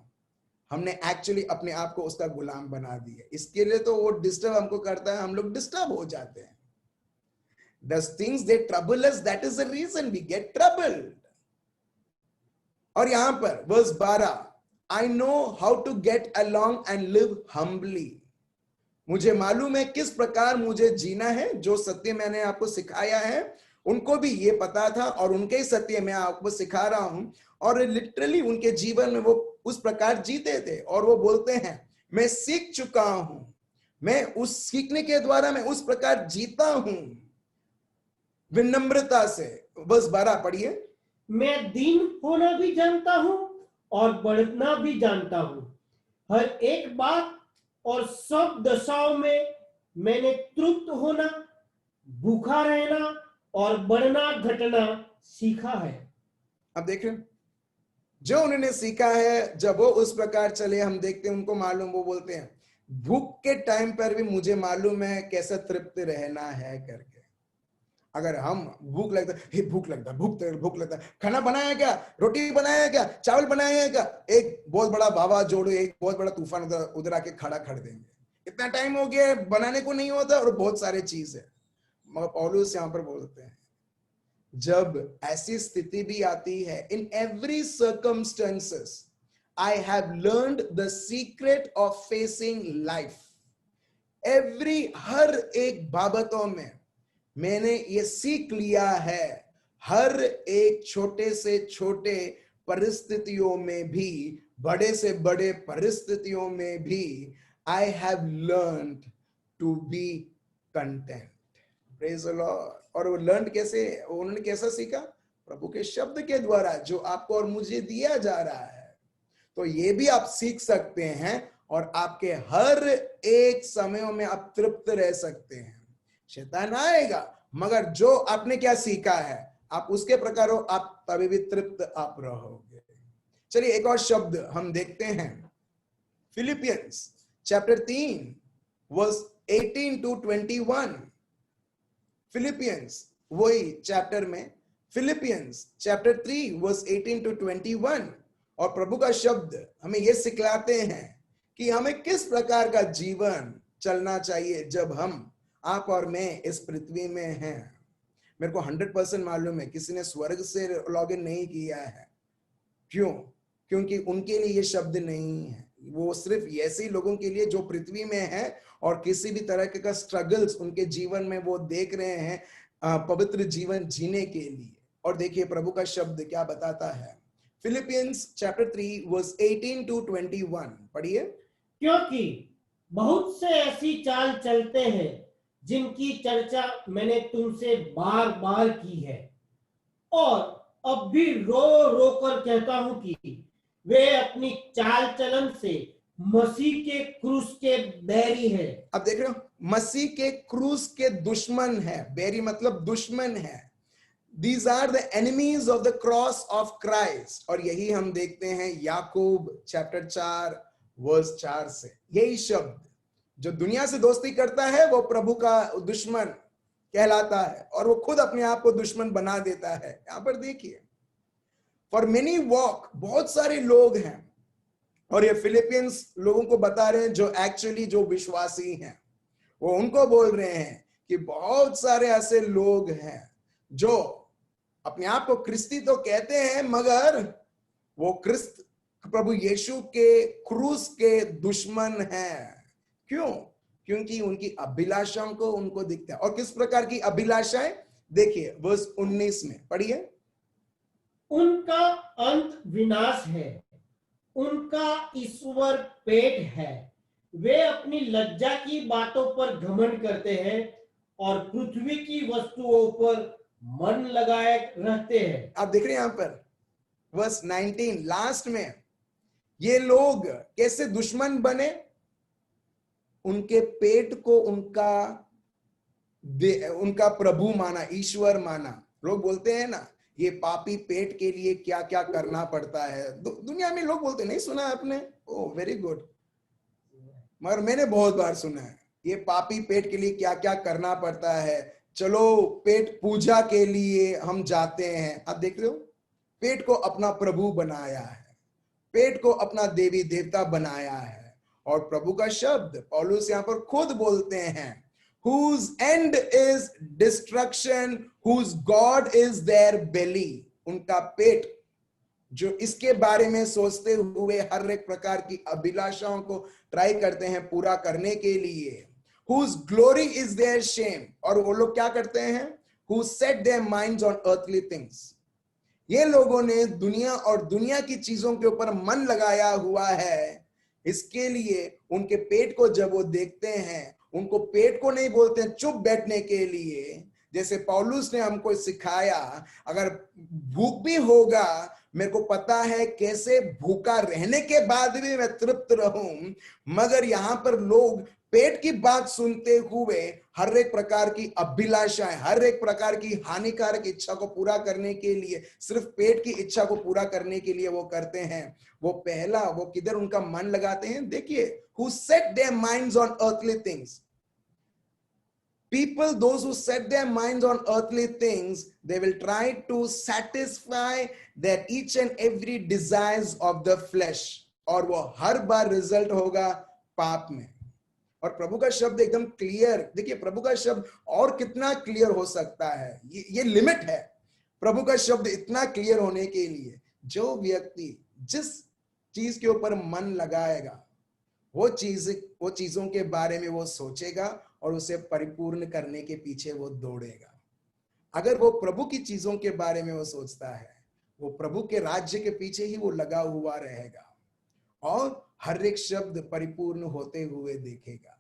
हमने एक्चुअली अपने आप को उसका गुलाम बना दिया। इसके लिए तो वो डिस्टर्ब हमको करता है, हम लोग डिस्टर्ब हो जाते हैं। The things they trouble us, that is the reason we get troubled. और यहां पर verse 12, I know how to get along and live humbly. मुझे मालूम है किस प्रकार मुझे जीना है। जो सत्य मैंने आपको सिखाया है उनको भी ये पता था और उनके ही सत्य मैं आपको सिखा रहा हूं, और लिटरली उनके जीवन में वो उस प्रकार जीते थे। और वो बोलते हैं मैं सीख चुका हूं, मैं उस सीखने के द्वारा मैं उस प्रकार जीता हूं विनम्रता से। बस 12 पढ़िए। मैं दीन होना भी जानता हूं और बढ़ना भी जानता हूं। हर एक बात और सब दशाओं में मैंने तृप्त होना, भूखा रहना और बढ़ना घटना सीखा है। अब देख रहे हो, जो उन्होंने सीखा है, जब वो उस प्रकार चले, हम देखते हैं उनको मालूम, वो बोलते हैं भूख के टाइम पर भी मुझे मालूम है कैसे तृप्त रहना है करके। अगर हम भूख लगता है, भूख लगता है, भूख लगता है, खाना बनाया क्या, रोटी बनाया क्या, चावल बनाया है क्या, एक बहुत बड़ा बाबा जोड़ो, एक बहुत बड़ा तूफान उधर उधर आके खड़ा कर देंगे, इतना टाइम हो गया बनाने को नहीं होता, और बहुत सारे चीज है। मगर पौलुस यहाँ पर बोलते हैं जब ऐसी स्थिति भी आती है, in every circumstances I have learned the secret of facing life. हर एक बाबतों में मैंने ये सीख लिया है, हर एक छोटे से छोटे परिस्थितियों में भी, बड़े से बड़े परिस्थितियों में भी, I have learned to be content. Praise the lord. और वो लर्न कैसे, उन्होंने कैसा सीखा? प्रभु के शब्द के द्वारा जो आपको और मुझे दिया जा रहा है। तो ये भी आप सीख सकते हैं और आपके हर एक समयों में आप तृप्त रह सकते हैं। शैतान आएगा, मगर जो आपने क्या सीखा है आप उसके प्रकार हो, आप तभी भी तृप्त आप रहोगे। चलिए एक और शब्द हम देखते हैं, Philippians chapter 3 verse 18 to 21। Philippians वही चैप्टर में, फिलिपियंस चैप्टर 3 वर्स 18 to 21। और प्रभु का शब्द हमें यह सिखलाते हैं कि हमें किस प्रकार का जीवन चलना चाहिए जब हम, आप और मैं इस पृथ्वी में हैं। मेरे को 100% मालूम है किसी ने स्वर्ग से लॉगिन नहीं किया है। क्यों? क्योंकि उनके लिए ये शब्द नहीं है, वो सिर्फ ऐसे लोगों के लिए जो पृथ्वी में है और किसी भी तरह के का स्ट्रगल्स उनके जीवन में वो देख रहे हैं पवित्र जीवन जीने के लिए। और देखिए प्रभु का शब्द क्या बताता है, फिलिपियंस चैप्टर 3 वर्स 18 to 21 पढ़िए। क्योंकि बहुत से ऐसी चाल चलते हैं जिनकी चर्चा मैंने तुमसे बार बार की है, और अब भी रो रो कर कहता हूं कि वे अपनी चाल चलन से मसीह के क्रूस के बैरी है। अब देख रहे हो, मसीह के क्रूस के दुश्मन है। बैरी मतलब दुश्मन है। These are the enemies of the cross of Christ। और यही हम देखते हैं याकूब चैप्टर 4 वर्स 4 से। यही शब्द, जो दुनिया से दोस्ती करता है वो प्रभु का दुश्मन कहलाता है, और वो खुद अपने आप को दुश्मन बना देता है। यहां पर देखिए, फॉर मेनी वॉक, बहुत सारे लोग हैं, और ये फिलिपियंस लोगों को बता रहे हैं जो एक्चुअली जो विश्वासी हैं, वो उनको बोल रहे हैं कि बहुत सारे ऐसे लोग हैं जो अपने आप को क्रिस्ती तो कहते हैं, मगर वो क्रिस्त प्रभु यीशु के क्रूस के दुश्मन हैं। क्यों? क्योंकि उनकी अभिलाषाओं को उनको दिखता है। और किस प्रकार की अभिलाषाएं? देखिए वर्स 19 में पढ़िए। उनका अंत विनाश है, उनका ईश्वर पेट है, वे अपनी लज्जा की बातों पर घमंड करते हैं और पृथ्वी की वस्तुओं पर मन लगाए रहते हैं। आप देख रहे हैं यहां पर वर्स 19 लास्ट में, ये लोग कैसे दुश्मन बने? उनके पेट को उनका प्रभु माना, ईश्वर माना। लोग बोलते हैं ना, ये पापी पेट के लिए क्या क्या करना पड़ता है। दुनिया में लोग बोलते, नहीं सुना आपने? ओह वेरी गुड, मगर मैंने बहुत बार सुना है, ये पापी पेट के लिए क्या क्या करना पड़ता है। चलो पेट पूजा के लिए हम जाते हैं। आप देख रहे हो, पेट को अपना प्रभु बनाया है, पेट को अपना देवी देवता बनाया है। और प्रभु का शब्द पौलुस यहां पर खुद बोलते हैं, whose end is destruction, whose God is their belly। उनका पेट, जो इसके बारे में सोचते हुए हर एक प्रकार की अभिलाषाओं को ट्राई करते हैं पूरा करने के लिए, whose glory is their shame। और वो लोग क्या करते हैं? who set their minds on earthly things। ये लोगों ने दुनिया और दुनिया की चीजों के ऊपर मन लगाया हुआ है। इसके लिए उनके पेट को जब वो देखते हैं, उनको पेट को नहीं बोलते हैं चुप बैठने के लिए, जैसे पौलुस ने हमको सिखाया, अगर भूख भी होगा, मेरे को पता है कैसे भूखा रहने के बाद भी मैं तृप्त रहूं। मगर यहां पर लोग पेट की बात सुनते हुए हर एक प्रकार की अभिलाषाएं, हर एक प्रकार की हानिकारक इच्छा को पूरा करने के लिए, सिर्फ पेट की इच्छा को पूरा करने के लिए वो करते हैं। वो पहला, वो किधर उनका मन लगाते हैं, देखिए, who set their minds on earthly things. People, those who set their minds on earthly things, they will try to satisfy their each and every desires of the flesh, और वो हर बार रिजल्ट होगा पाप में। और प्रभु का शब्द एकदम क्लियर, देखिए प्रभु का शब्द और कितना क्लियर हो सकता है, ये लिमिट है प्रभु का शब्द इतना क्लियर होने के लिए। जो व्यक्ति जिस चीज के ऊपर मन लगाएगा, वो चीजों के बारे में वो सोचेगा और उसे परिपूर्ण करने के पीछे वो दौड़ेगा। अगर वो प्रभु की चीजों के बारे में वो सोचता है, वो प्रभु के राज्य के पीछे ही वो लगा हुआ रहेगा और हर एक शब्द परिपूर्ण होते हुए देखेगा।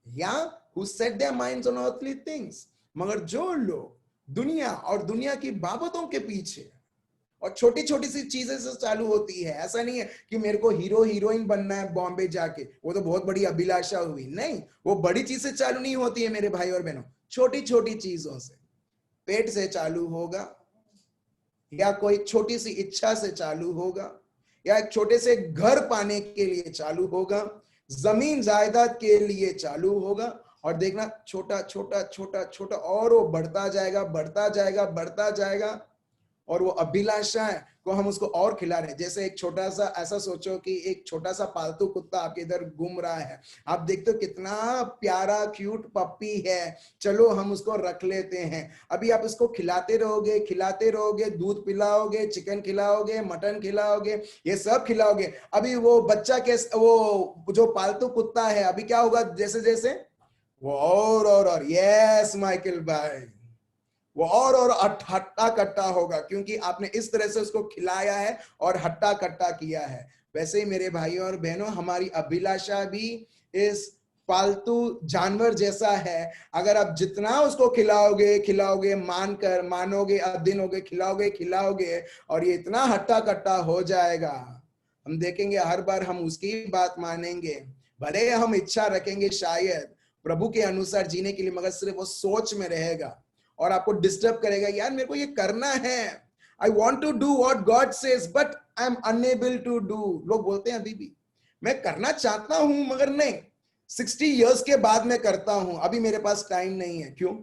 या who set their minds on earthly things, मगर जो लोग दुनिया और दुनिया की बाबतों के पीछे, और छोटी छोटी सी चीजें से चालू होती है। ऐसा नहीं है कि मेरे को हीरो हीरोइन बनना है बॉम्बे जाके, वो तो बहुत बड़ी अभिलाषा हुई, नहीं, वो बड़ी चीज से चालू नहीं होती है मेरे भाई और बहनों, छोटी छोटी चीजों से, पेट से चालू होगा, या कोई छोटी सी इच्छा से चालू होगा, या एक छोटे से घर पाने के लिए चालू होगा, जमीन जायदाद के लिए चालू होगा, और देखना छोटा छोटा छोटा छोटा और वो बढ़ता जाएगा बढ़ता जाएगा बढ़ता जाएगा। और वो अभिलाषाएं को हम उसको और खिला रहे हैं। जैसे एक छोटा सा, ऐसा सोचो कि एक छोटा सा पालतू कुत्ता आपके इधर घूम रहा है, आप देखते हो कितना प्यारा क्यूट पप्पी है, चलो हम उसको रख लेते हैं। अभी आप उसको खिलाते रहोगे, दूध पिलाओगे, चिकन खिलाओगे, मटन खिलाओगे, ये सब खिलाओगे। अभी वो बच्चा वो जो पालतू कुत्ता है, अभी क्या होगा, जैसे जैसे वो और यस माइकल भाई, वो और हट्टा कट्टा होगा, क्योंकि आपने इस तरह से उसको खिलाया है और हट्टा कट्टा किया है। वैसे ही मेरे भाइयों और बहनों, हमारी अभिलाषा भी इस पालतू जानवर जैसा है। अगर आप जितना उसको खिलाओगे मानोगे, दिनोगे, खिलाओगे और ये इतना हट्टा कट्टा हो जाएगा, हम देखेंगे हर बार हम उसकी बात मानेंगे, भले हम इच्छा रखेंगे शायद प्रभु के अनुसार जीने के लिए, मगर सिर्फ वो सोच में रहेगा और आपको डिस्टर्ब करेगा। यार मेरे को ये करना है, I want to do what God says but I am unable to do. लोग बोलते हैं अभी भी मैं करना चाहता हूं मगर नहीं, 60 इयर्स के बाद मैं करता हूं, अभी मेरे पास टाइम नहीं है। क्यों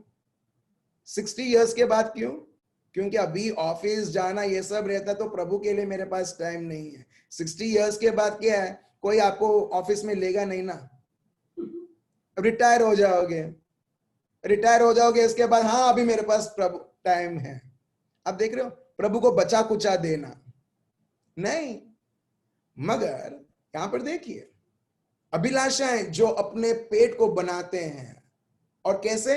60 इयर्स के बाद? क्यों? क्योंकि अभी ऑफिस जाना ये सब रहता, तो प्रभु के लिए मेरे पास टाइम नहीं है। 60 इयर्स के बाद क्या है, कोई आपको ऑफिस में लेगा नहीं ना, रिटायर हो जाओगे इसके बाद, हाँ अभी मेरे पास प्रभु टाइम है। आप देख रहे हो, प्रभु को बचा कुचा देना नहीं। मगर यहां पर देखिए अभिलाषाएं जो अपने पेट को बनाते हैं, और कैसे,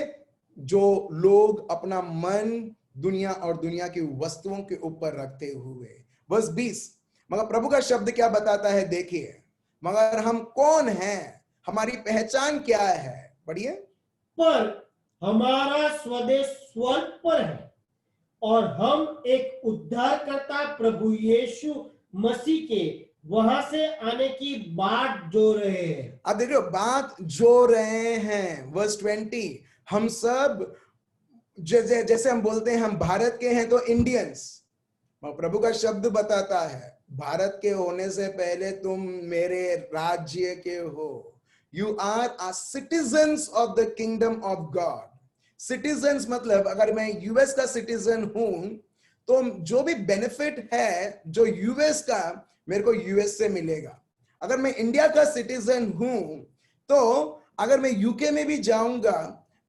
जो लोग अपना मन दुनिया और दुनिया की वस्तुओं के ऊपर रखते हुए। बस 20, मगर प्रभु का शब्द क्या बताता है, देखिए, मगर हम कौन हैं, हमारी पहचान क्या है, पढ़िए। पर हमारा स्वदेश स्वर्ग पर है और हम एक उद्धारकर्ता प्रभु यीशु मसीह के वहां से आने की बात जो रहे हैं। आप देख रहे हो, बात जो रहे हैं। वर्स 20, हम सब जैसे हम बोलते हैं हम भारत के हैं तो इंडियंस, प्रभु का शब्द बताता है भारत के होने से पहले तुम मेरे राज्य के हो। You are a citizens of the kingdom of God. Citizens मतलब अगर मैं यूएस का सिटीजन हूं तो जो भी बेनिफिट है जो यूएस का, मेरे को यूएस से मिलेगा। अगर मैं इंडिया का सिटीजन हूं तो अगर मैं यूके में भी जाऊंगा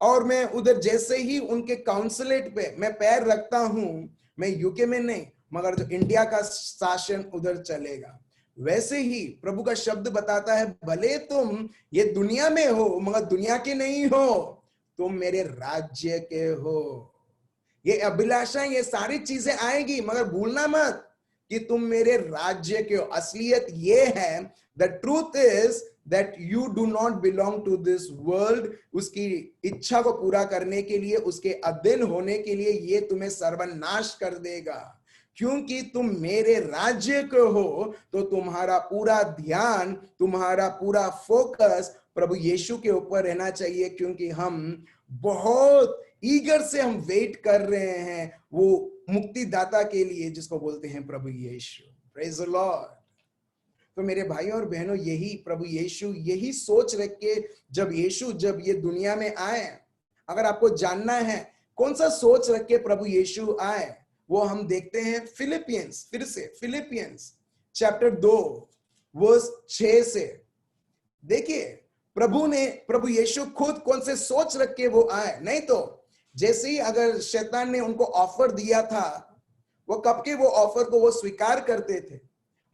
और मैं उधर जैसे ही उनके काउंसलेट पे मैं पैर रखता हूं, मैं यूके में नहीं मगर जो इंडिया का शासन उधर चलेगा। वैसे ही प्रभु का शब्द बताता है, भले तुम ये दुनिया में हो मगर दुनिया के नहीं हो, तुम मेरे राज्य के हो। ये अभिलाषा, ये सारी चीजें आएगी, मगर भूलना मत कि तुम मेरे राज्य के हो। असलियत ये है, the truth is that you do not belong to this world, उसकी इच्छा को पूरा करने के लिए, उसके अधीन होने के लिए ये तुम्हें सर्वनाश कर देगा। क्योंकि तुम मेरे राज्य के हो, तो तुम्हारा पूरा ध्यान, तुम्हारा पूरा फोकस प्रभु यीशु के ऊपर रहना चाहिए, क्योंकि हम बहुत ईगर से हम वेट कर रहे हैं वो मुक्तिदाता के लिए जिसको बोलते हैं प्रभु यीशु। Praise the Lord. तो मेरे भाइयों और बहनों, यही प्रभु यीशु यही सोच रख के जब ये दुनिया में आए, अगर आपको जानना है कौन सा सोच रख के प्रभु यीशु आए, वो हम देखते हैं फिलिपियंस, फिर से फिलिपियंस चैप्टर 2 वर्स 6 से। देखिए प्रभु यीशु खुद कौन से सोच रख के वो आए। नहीं तो जैसे ही अगर शैतान ने उनको ऑफर दिया था, वो कब के वो ऑफर को वो स्वीकार करते थे,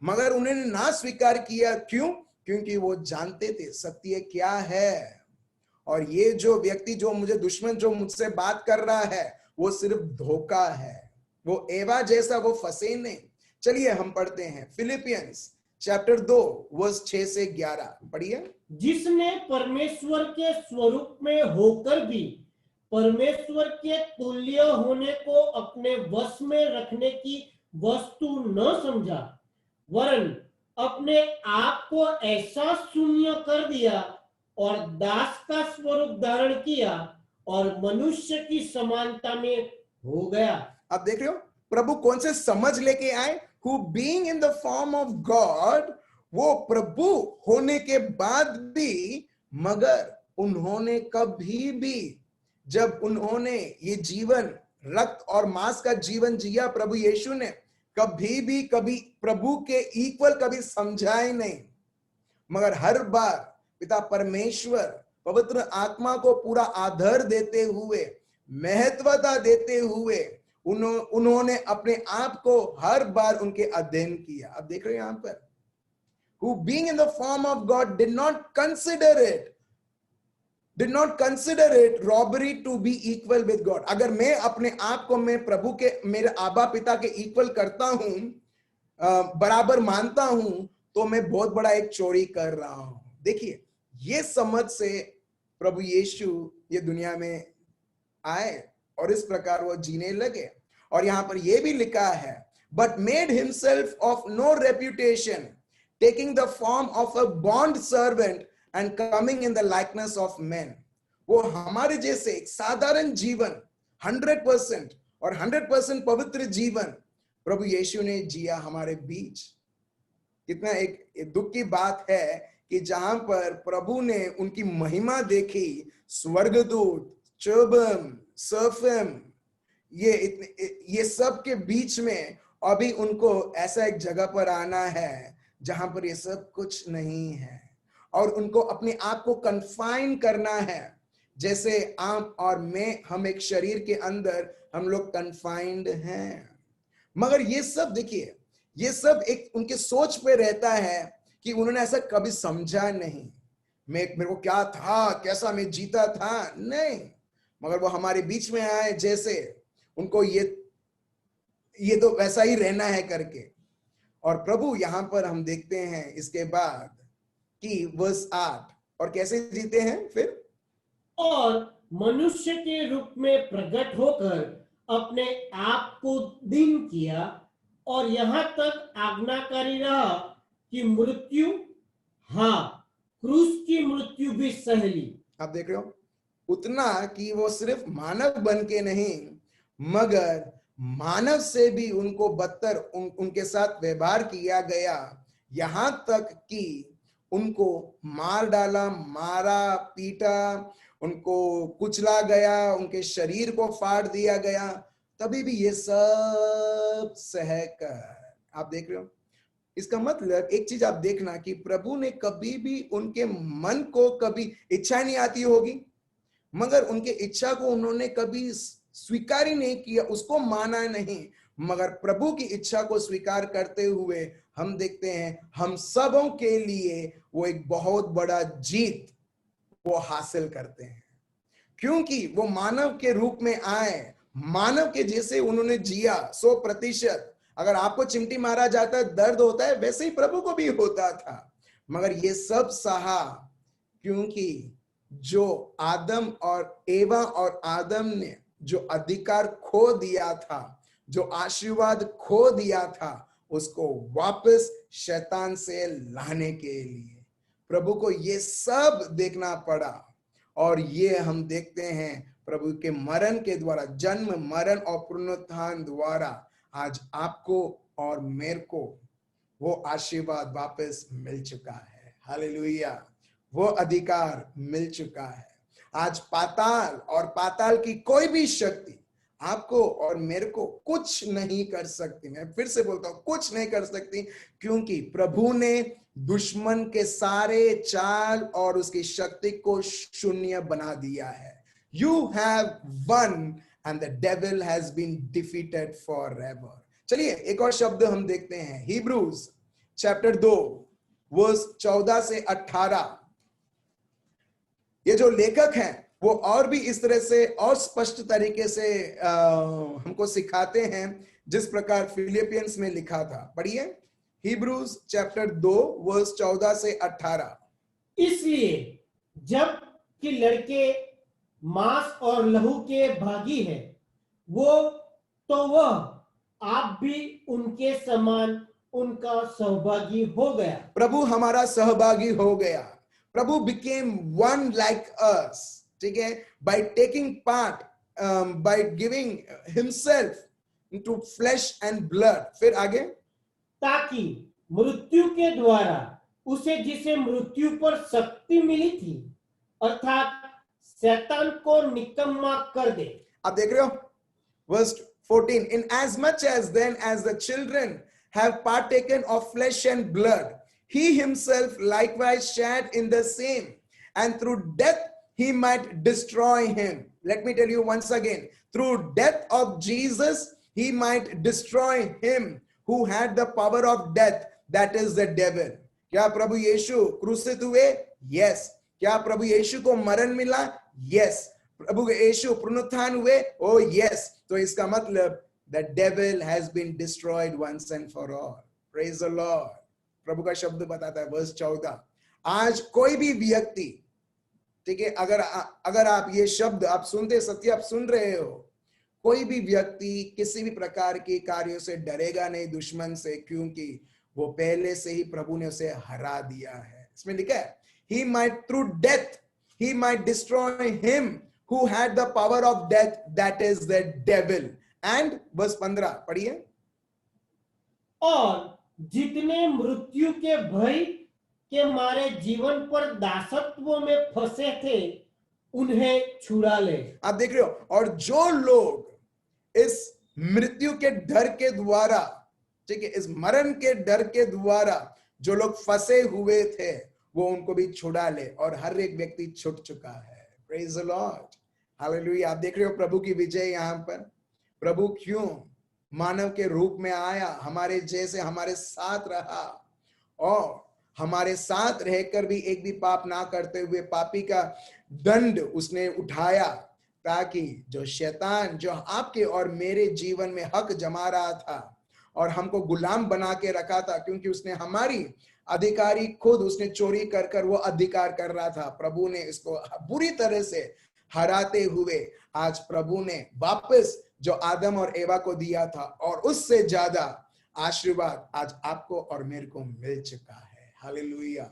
मगर उन्होंने ना स्वीकार किया। क्यों? क्योंकि वो जानते थे सत्य क्या है, और ये जो व्यक्ति, जो मुझे दुश्मन जो मुझसे बात कर रहा है, वो सिर्फ धोखा है, वो एवा जैसा वो फंसे नहीं। चलिए हम पढ़ते हैं फिलिपियंस चैप्टर 2 वर्स 6 से 11 पढ़िए। जिसने परमेश्वर के स्वरूप में होकर भी परमेश्वर के तुल्य होने को अपने वश में रखने की वस्तु न समझा, वरन अपने आप को ऐसा शून्य कर दिया और दास का स्वरूप धारण किया और मनुष्य की समानता में हो गया। आप देख रहे हो प्रभु कौन से समझ लेके आए। Who being in the form of God, वो प्रभु होने के बाद भी, मगर उन्होंने कभी भी, जब उन्होंने ये जीवन रक्त और मांस का जीवन जिया, प्रभु यीशु ने कभी प्रभु के इक्वल कभी समझा ही नहीं, मगर हर बार पिता परमेश्वर पवित्र आत्मा को पूरा आदर देते हुए, महत्वता देते हुए उन्होंने अपने आप को हर बार उनके अधीन किया। आप देख रहे हैं यहां पर, who being in the form of God did not consider it robbery to be equal with God। अगर मैं अपने आप को मैं प्रभु के, मेरे आबा पिता के इक्वल करता हूं, बराबर मानता हूं, तो मैं बहुत बड़ा एक चोरी कर रहा हूं। देखिए ये समझ से प्रभु यीशु ये दुनिया में आए और इस प्रकार वो जीने लगे। और यहां पर यह भी लिखा है, but made himself of no reputation, taking the form of a bond servant and coming in the likeness of men। वो हमारे जैसे एक साधारण जीवन 100% और 100% पवित्र जीवन प्रभु यीशु ने जिया हमारे बीच। कितना एक दुख की बात है कि जहां पर प्रभु ने उनकी महिमा देखी, स्वर्गदूत, चोबम, सर्फम, ये सब के बीच में अभी उनको ऐसा एक जगह पर आना है जहां पर ये सब कुछ नहीं है, और उनको अपने आप को कन्फाइन करना है। जैसे आप और मैं, हम एक शरीर के अंदर हम लोग कन्फाइंड हैं। मगर ये सब देखिए, ये सब एक उनके सोच पे रहता है कि उन्होंने ऐसा कभी समझा नहीं, मेरे को क्या था, कैसा मैं जीता था, नहीं, मगर वो हमारे बीच में आए, जैसे उनको ये तो वैसा ही रहना है करके। और प्रभु यहां पर हम देखते हैं इसके बाद कि वर्स 8, और कैसे जीते हैं फिर, और मनुष्य के रूप में प्रकट होकर अपने आप को दीन किया और यहां तक आज्ञाकारी रहा कि मृत्यु, हाँ, क्रूस की मृत्यु भी सह ली। आप देख रहे हो, उतना कि वो सिर्फ मानव बन के नहीं, मगर मानव से भी उनको बदतर उनके साथ व्यवहार किया गया, यहां तक कि उनको मार डाला, मारा, पीटा, उनको कुचला गया, उनके शरीर को फाड़ दिया गया, तभी भी ये सब सहकर। आप देख रहे हो, इसका मतलब एक चीज आप देखना कि प्रभु ने कभी भी उनके मन को कभी इच्छा नहीं आती होगी, मगर उनके इच्छा को उन्होंने कभी स्वीकार ही नहीं किया, उसको माना नहीं, मगर प्रभु की इच्छा को स्वीकार करते हुए हम देखते हैं हम सबों के लिए वो एक बहुत बड़ा जीत वो हासिल करते हैं। क्योंकि वो मानव के रूप में आए, मानव के जैसे उन्होंने जिया 100%। अगर आपको चिमटी मारा जाता है, दर्द होता है, वैसे ही प्रभु को भी होता था, मगर ये सब सहा क्योंकि जो आदम और एवा और आदम ने जो अधिकार खो दिया था, जो आशीर्वाद खो दिया था, उसको वापस शैतान से लाने के लिए प्रभु को ये सब देखना पड़ा। और ये हम देखते हैं प्रभु के मरण के द्वारा, जन्म मरण और पुनरुत्थान द्वारा आज आपको और मेरे को वो आशीर्वाद वापस मिल चुका है। हालेलुया, वो अधिकार मिल चुका है। आज पाताल और पाताल की कोई भी शक्ति आपको और मेरे को कुछ नहीं कर सकती। मैं फिर से बोलता हूं, कुछ नहीं कर सकती, क्योंकि प्रभु ने दुश्मन के सारे चाल और उसकी शक्ति को शून्य बना दिया है। You have won and the devil has been defeated forever. चलिए एक और शब्द हम देखते हैं, हिब्रूज चैप्टर 2 वर्स 14 से 18। ये जो लेखक हैं वो और भी इस तरह से और स्पष्ट तरीके से हमको सिखाते हैं जिस प्रकार फिलिपियंस में लिखा था। पढ़िए, हिब्रूज चैप्टर 2 वर्स 14 से 18। इसलिए जब कि लड़के मांस और लहू के भागी हैं, वह आप भी उनके समान उनका सहभागी हो गया। प्रभु हमारा सहभागी हो गया। प्रभु became one like us, ठीक है, by taking part, by giving himself into flesh and blood। फिर आगे, ताकि मृत्यु के द्वारा उसे जिसे मृत्यु पर शक्ति मिली थी, अर्थात शैतान को निकम्मा कर दे। आप देख रहे हो verse 14, in as much as then as the children have partaken of flesh and blood, he himself likewise shared in the same, and through death he might destroy him. Let me tell you once again, through death of Jesus he might destroy him who had the power of death, that is the devil. क्या प्रभु यीशु क्रूसित हुए? Yes. क्या प्रभु यीशु को मरण मिला? Yes. प्रभु यीशु पुनरुत्थान हुए? Oh yes. तो इसका मतलब the devil has been destroyed once and for all. Praise the Lord. प्रभु का शब्द बताता है वर्स 14, आज कोई भी व्यक्ति, ठीक है, अगर आप ये शब्द आप सुनते, सत्य आप सुन रहे हो, कोई भी व्यक्ति किसी भी प्रकार के कार्यों से डरेगा नहीं दुश्मन से, क्योंकि वो पहले से ही प्रभु ने उसे हरा दिया है। इसमें लिखा है he might through death he might destroy him who had the power of death, that is the devil। and verse 15 पढ़िए, और जितने मृत्यु के भय के मारे जीवन पर दासत्व में फंसे थे, उन्हें छुड़ा ले। आप देख रहे हो, और जो लोग इस मृत्यु के डर के द्वारा, ठीक है, इस मरण के डर के द्वारा जो लोग फंसे हुए थे, वो उनको भी छुड़ा ले, और हर एक व्यक्ति छूट चुका है। Praise the Lord, hallelujah. आप देख रहे हो प्रभु की विजय यहाँ पर। प्रभु क्यों मानव के रूप में आया, हमारे जैसे हमारे साथ रहा, और हमारे साथ रहकर भी एक भी पाप ना करते हुए पापी का दंड उसने उठाया, ताकि जो शैतान जो आपके और मेरे जीवन में हक जमा रहा था और हमको गुलाम बना के रखा था, क्योंकि उसने हमारी अधिकारी खुद उसने चोरी कर कर वो अधिकार कर रहा था, प्रभु ने इसको बुरी तरह से हराते हुए आज प्रभु ने वापस जो आदम और एवा को दिया था, और उससे ज्यादा आशीर्वाद आज आपको और मेरे को मिल चुका है। हालेलुया।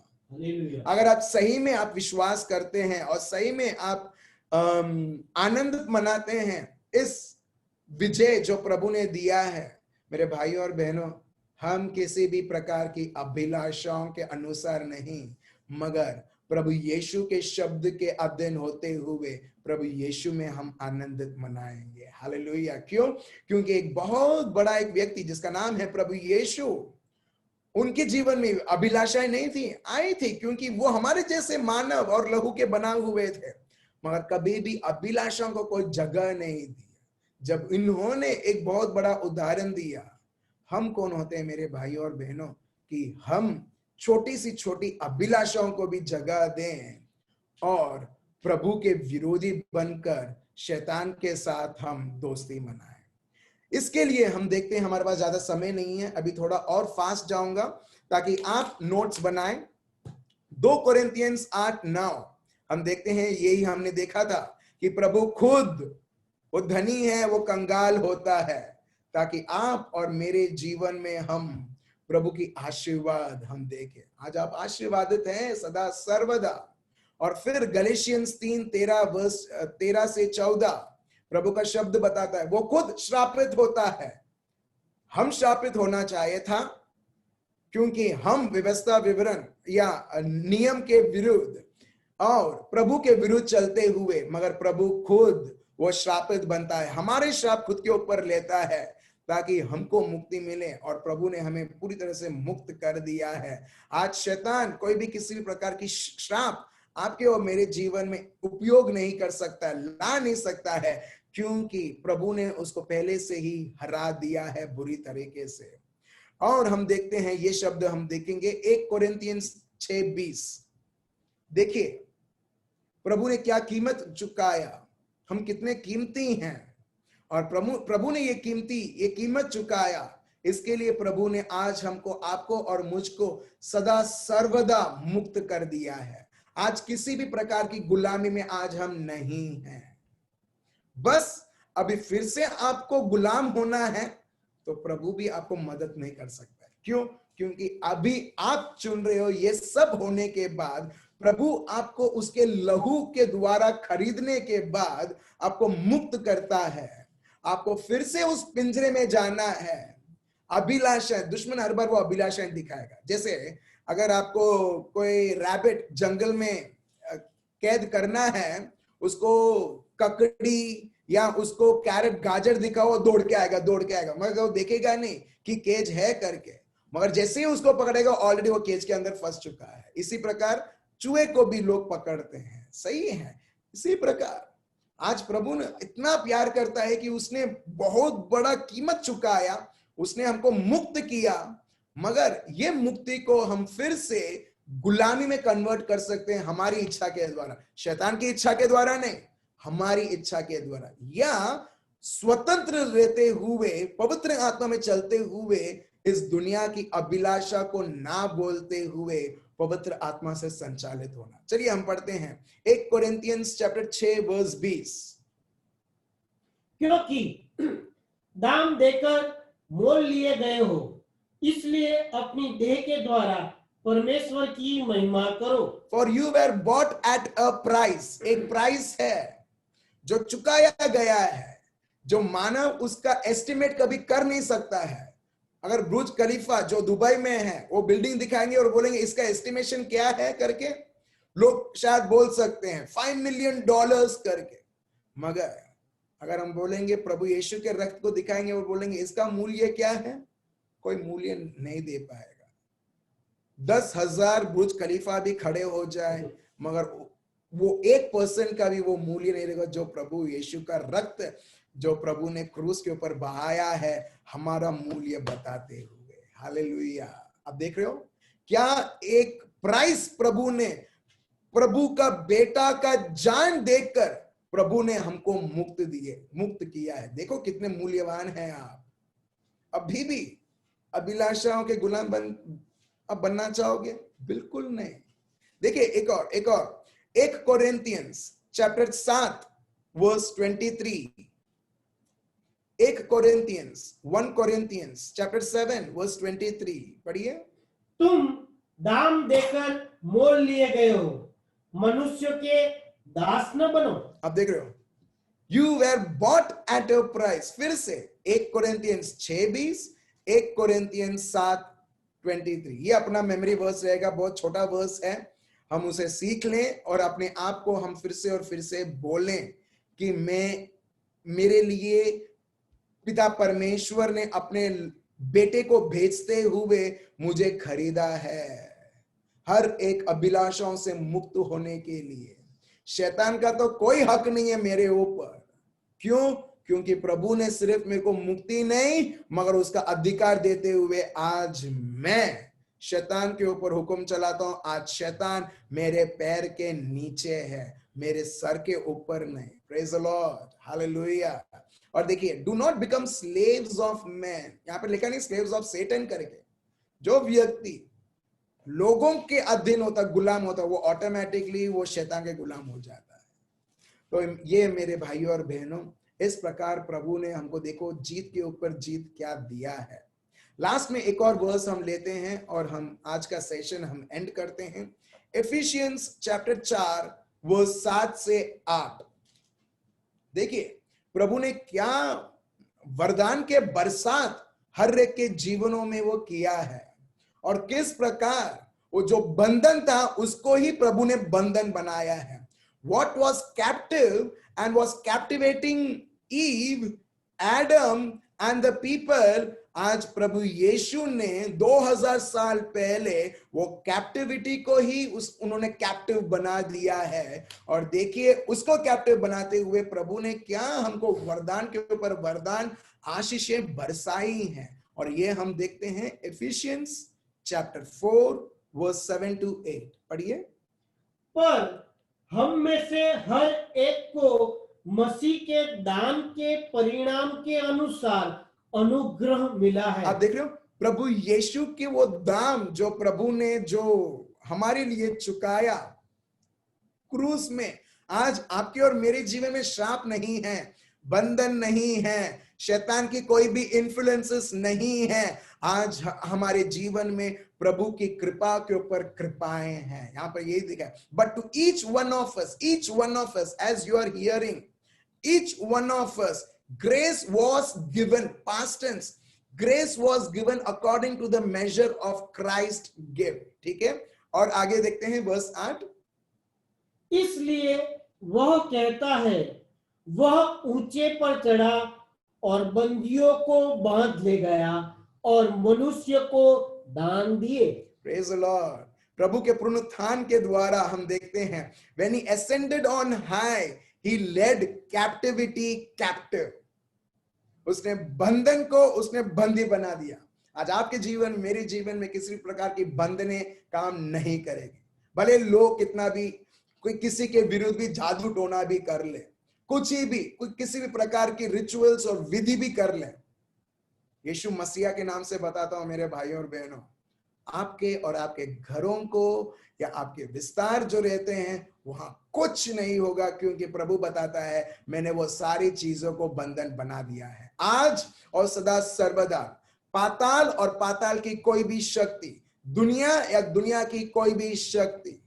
अगर आप सही में आप विश्वास करते हैं और सही में आप आनंद मनाते हैं इस विजय जो प्रभु ने दिया है, मेरे भाइयों और बहनों, हम किसी भी प्रकार की अभिलाषाओं के अनुसार नहीं, मगर प्रभु यीशु के शब्द के अध्ययन होते हुए प्रभु यीशु में हम आनंदित मनाएंगे। हालेलुया। क्यों? क्योंकि एक बहुत बड़ा एक व्यक्ति जिसका नाम है प्रभु यीशु, उनके जीवन में अभिलाषाएं नहीं थी, आई थी, क्योंकि वो हमारे जैसे मानव और लहू के बना हुए थे, मगर कभी भी अभिलाषाओं को कोई जगह नहीं दी। जब इन्होंने एक बहुत बड़ा उदाहरण दिया, हम कौन होते हैं मेरे भाइयों और बहनों कि हम छोटी सी छोटी अभिलाषाओं को भी जगह दें और प्रभु के विरोधी बनकर शैतान के साथ हम दोस्ती मनाएं। इसके लिए हम देखते हैं, हमारे पास ज्यादा समय नहीं है, अभी थोड़ा और फास्ट जाऊंगा ताकि आप नोट्स बनाएं। 2 कोरिन्थियंस 8:9 हम देखते हैं, यही हमने देखा था कि प्रभु खुद, वो धनी है, वो कंगाल होता है ताकि आप और मेरे जीवन में हम प्रभु की आशीर्वाद हम देखें। आज आप आशीर्वादित हैं सदा सर्वदा। और फिर गलेशियंस 3:13 वर्स 13 से 14 प्रभु का शब्द बताता है, वो खुद श्रापित होता है। हम श्रापित होना चाहिए था क्योंकि हम व्यवस्था विवरण या नियम के विरुद्ध और प्रभु के विरुद्ध चलते हुए, मगर प्रभु खुद वो श्रापित बनता है, हमारे श्राप खुद के ऊपर लेता है ताकि हमको मुक्ति मिले। और प्रभु ने हमें पूरी तरह से मुक्त कर दिया है। आज शैतान कोई भी किसी भी प्रकार की श्राप आपके और मेरे जीवन में उपयोग नहीं कर सकता, ला नहीं सकता है, क्योंकि प्रभु ने उसको पहले से ही हरा दिया है बुरी तरीके से। और हम देखते हैं ये शब्द हम देखेंगे 1 कोरिन्थियंस 6:20। देखिए प्रभु ने क्या कीमत चुकाया, हम कितने कीमती हैं, और प्रभु ने ये कीमत चुकाया। इसके लिए प्रभु ने आज हमको, आपको और मुझको सदा सर्वदा मुक्त कर दिया है। आज किसी भी प्रकार की गुलामी में आज हम नहीं हैं। बस अभी फिर से आपको गुलाम होना है तो प्रभु भी आपको मदद नहीं कर सकता। क्यों? क्योंकि अभी आप चुन रहे हो। ये सब होने के बाद प्रभु आपको उसके लहू के द्वारा खरीदने के बाद आपको मुक्त करता है। आपको फिर से उस पिंजरे में जाना है। अभिलाषा, दुश्मन हर बार वो अभिलाषाएं दिखाएगा। जैसे अगर आपको कोई रैबिट जंगल में कैद करना है, उसको ककड़ी या उसको कैरेट गाजर दिखाओ, दौड़ के आएगा, मगर वो देखेगा नहीं कि केज है करके। मगर जैसे ही उसको पकड़ेगा ऑलरेडी वो केज के अंदर फंस चुका है। इसी प्रकार चूहे को भी लोग पकड़ते हैं, सही है। इसी प्रकार आज प्रभु ने इतना प्यार करता है कि उसने बहुत बड़ा कीमत चुकाया, उसने हमको मुक्त किया। मगर ये मुक्ति को हम फिर से गुलामी में कन्वर्ट कर सकते हैं हमारी इच्छा के द्वारा, शैतान की इच्छा के द्वारा नहीं, हमारी इच्छा के द्वारा, या स्वतंत्र रहते हुए, पवित्र आत्मा में चलते हुए, इस दुनिया की अभिलाषा को ना बोलते हुए पवित्र आत्मा से संचालित होना। चलिए हम पढ़ते हैं 1 कोरिन्थियंस चैप्टर 6 वर्स 20। क्योंकि दाम देकर मोल लिए गए हो, इसलिए अपनी देह के द्वारा परमेश्वर की महिमा करो। For you were bought at a price, एक प्राइस है जो चुकाया गया है, जो मानव उसका एस्टिमेट कभी कर नहीं सकता है। अगर बुर्ज खलीफा जो दुबई में है, वो बिल्डिंग दिखाएंगे और बोलेंगे इसका एस्टिमेशन क्या है करके, लोग शायद बोल सकते हैं $5 मिलियन करके। मगर अगर हम बोलेंगे प्रभु यीशु के रक्त को दिखाएंगे और बोलेंगे इसका मूल्य क्या है, कोई मूल्य नहीं दे पाएगा। 10,000 बुर्ज खलीफा भी खड़े हो जाए, मगर वो 1% का भी वो मूल्य नहीं रहेगा जो प्रभु यीशु का रक्त, जो प्रभु ने क्रूस के ऊपर बहाया है, हमारा मूल्य बताते हुए। हालेलुया। अब देख रहे हो क्या एक प्राइस प्रभु ने, प्रभु का बेटा का जान देकर प्रभु ने हमको मुक्त किया है। देखो कितने मूल्यवान हैं आप। अभी भी अभिलाषाओं के गुलाम अब बनना चाहोगे? बिल्कुल नहीं। देखिए एक और 1 कोरिन्थियंस चैप्टर 7 वर्स 23। 1 कोरिन्थियंस चैप्टर 7 वर्स 23 पढ़िए। तुम दाम देकर मोल लिए गए हो, मनुष्य के दास न बनो। अब देख रहे हो, you were bought at a price. फिर से 1 कोरिन्थियंस 6:20, 1 कोरिन्थियंस 7:23। ये अपना मेमोरी वर्स रहेगा, बहुत छोटा वर्स है, हम उसे सीख लें और अपने आप को हम फिर से बोलें कि मेरे लिए पिता परमेश्वर ने अपने बेटे को भेजते हुए मुझे खरीदा है, हर एक अभिलाषाओं से मुक्त होने के लिए। शैतान का तो कोई हक नहीं है मेरे ऊपर। क्यों? क्योंकि प्रभु ने सिर्फ मेरे को मुक्ति नहीं मगर उसका अधिकार देते हुए आज मैं शैतान के ऊपर हुक्म चलाता हूं। आज शैतान मेरे पैर के नीचे है, मेरे सर के ऊपर नहीं। Praise the Lord, hallelujah. और देखिए, do not become slaves of man, यहां पर लिखा नहीं स्लेव्स ऑफ सेटन करके। जो व्यक्ति लोगों के अधीन होता, गुलाम होता, वो ऑटोमेटिकली वो शैतान के गुलाम हो जाता है। तो ये मेरे भाइयों और बहनों, इस प्रकार प्रभु ने हमको देखो जीत के ऊपर जीत क्या दिया है। लास्ट में एक और वर्स हम लेते हैं और हम आज का सेशन हम एंड करते हैं। एफिशियंस चैप्टर 4 वर्स 7 से 8। देखिए प्रभु ने क्या वरदान के बरसात हर एक के जीवनों में वो किया है, और किस प्रकार वो जो बंधन था उसको ही प्रभु ने बंधन बनाया है। What was captive and was captivating Eve, Adam and the people, आज प्रभु यीशु ने 2000 साल पहले वो कैप्टिविटी को ही उन्होंने कैप्टिव बना दिया है। और देखिए उसको कैप्टिव बनाते हुए प्रभु ने क्या हमको वरदान के ऊपर वरदान, आशीषें बरसाई हैं। और ये हम देखते हैं एफिशियंस चैप्टर 4 वर्स 7 to 8। पढ़िए। पर हम में से हर एक को मसीह के दान के परिणाम के अनुसार अनुग्रह मिला है। आप देख रहे हो प्रभु यीशु के वो दाम जो प्रभु ने जो हमारे लिए चुकाया क्रूस में, आज आपके और मेरे जीवन में श्राप नहीं है, बंधन नहीं है, शैतान की कोई भी इन्फ्लुएंसेस नहीं है। आज हमारे जीवन में प्रभु की कृपा के ऊपर कृपाएं हैं। यहां पर यही दिखा है, but to each one of us as you are hearing, each one of us grace was given, past tense, grace was given according to the measure of Christ gift। ठीक है, और आगे देखते हैं वर्स 8। इसलिए वह कहता है, वह ऊंचे पर चढ़ा और बंदियों को बांध ले गया और मनुष्य को दान दिए। Praise the Lord। प्रभु के पुनरुत्थान के द्वारा हम देखते हैं when he ascended on high, he led captivity captive। उसने बंधन को उसने बंदी बना दिया। आज आपके जीवन, मेरे जीवन में किसी प्रकार की बंधने काम नहीं करेगी, भले लोग कितना भी कोई किसी के विरुद्ध भी जादू टोना भी कर ले, कुछ ही भी कोई किसी भी प्रकार की रिचुअल्स और विधि भी कर ले। यीशु मसीहा के नाम से बताता हूं मेरे भाइयों और बहनों, आपके और आपके घरों को या आपके विस्तार जो रहते हैं वहां कुछ नहीं होगा, क्योंकि प्रभु बताता है मैंने वो सारी चीजों को बंधन बना दिया है। आज और सदा सर्वदा पाताल और पाताल की कोई भी शक्ति, दुनिया या दुनिया की कोई भी शक्ति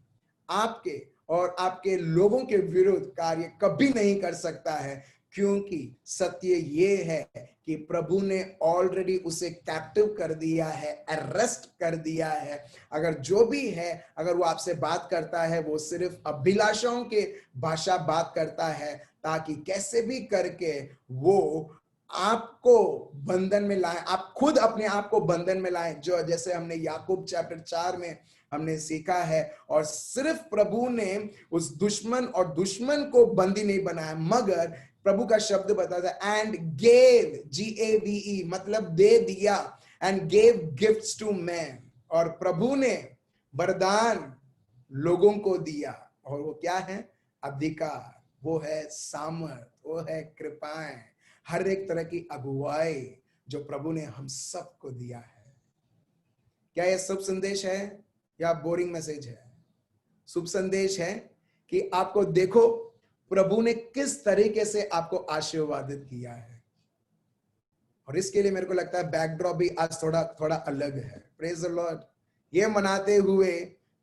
आपके और आपके लोगों के विरुद्ध कार्य कभी नहीं कर सकता है, क्योंकि सत्य ये है कि प्रभु ने ऑलरेडी उसे कैप्टिव कर दिया है, अरेस्ट कर दिया है। अगर जो भी है, अगर वो आपसे बात करता है, वो सिर्फ अभिलाषाओं के भाषा बात करता है, ताकि कैसे भी करके वो आपको बंधन में लाए, आप खुद अपने आप को बंधन में लाए, जो जैसे हमने याकूब चैप्टर 4 में हमने सीखा है। और सिर्फ प्रभु ने उस दुश्मन और दुश्मन को बंदी नहीं बनाया, मगर प्रभु का शब्द बताता है एंड गेव, GAVE मतलब दे दिया, and gave gifts to man. और प्रभु ने वरदान लोगों को दिया, और वो क्या है? अधिकार, वो है सामर्थ, वो है कृपाएं, हर एक तरह की अगुवाई जो प्रभु ने हम सबको दिया है। क्या यह शुभ संदेश है या बोरिंग मैसेज है? शुभ संदेश है कि आपको देखो प्रभु ने किस तरीके से आपको आशीर्वादित किया है। और इसके लिए मेरे को लगता है बैकड्रॉप भी आज थोड़ा अलग है। Praise the Lord. ये मनाते हुए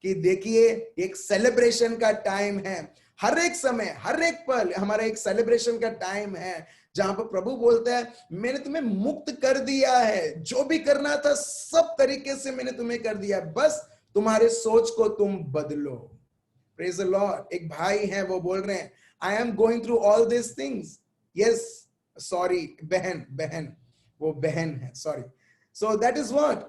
कि देखिए एक सेलिब्रेशन का टाइम है, हर एक समय, हर एक पल हमारा एक सेलिब्रेशन का टाइम है, जहां पर प्रभु बोलता है मैंने तुम्हें मुक्त कर दिया है, जो भी करना था सब तरीके से मैंने तुम्हें कर दिया, बस तुम्हारे सोच को तुम बदलो। Praise the Lord. एक भाई है, वो बोल रहे हैं I am going through all this things. Yes, sorry बहन, वो बहन है, sorry. So that is what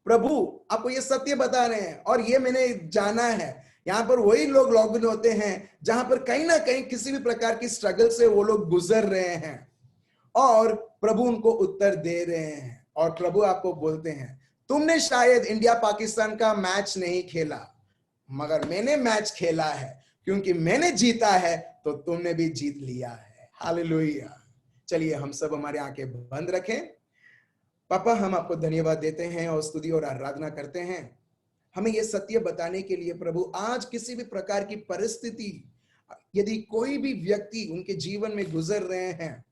प्रभु आपको ये सत्य बता रहे हैं, और ये मैंने जाना है। यहां पर वही लोग लॉगिन होते हैं जहां पर कहीं ना कहीं किसी भी प्रकार की स्ट्रगल से वो लोग गुजर रहे हैं, और प्रभु उनको उत्तर दे रहे हैं। और प्रभु आपको बोलते हैं तुमने शायद इंडिया पाकिस्तान का मैच नहीं खेला, मगर मैंने मैच खेला है, क्योंकि मैंने जीता है तो तुमने भी जीत लिया है। हालेलुया। चलिए हम सब हमारे आंखें बंद रखें। पापा हम आपको धन्यवाद देते हैं और स्तुति और आराधना करते हैं हमें ये सत्य बताने के लिए प्रभु आज किसी भी प्रकार की परिस्थिति यदि कोई भी व्यक्ति उनके जीवन में गुजर रहे हैं,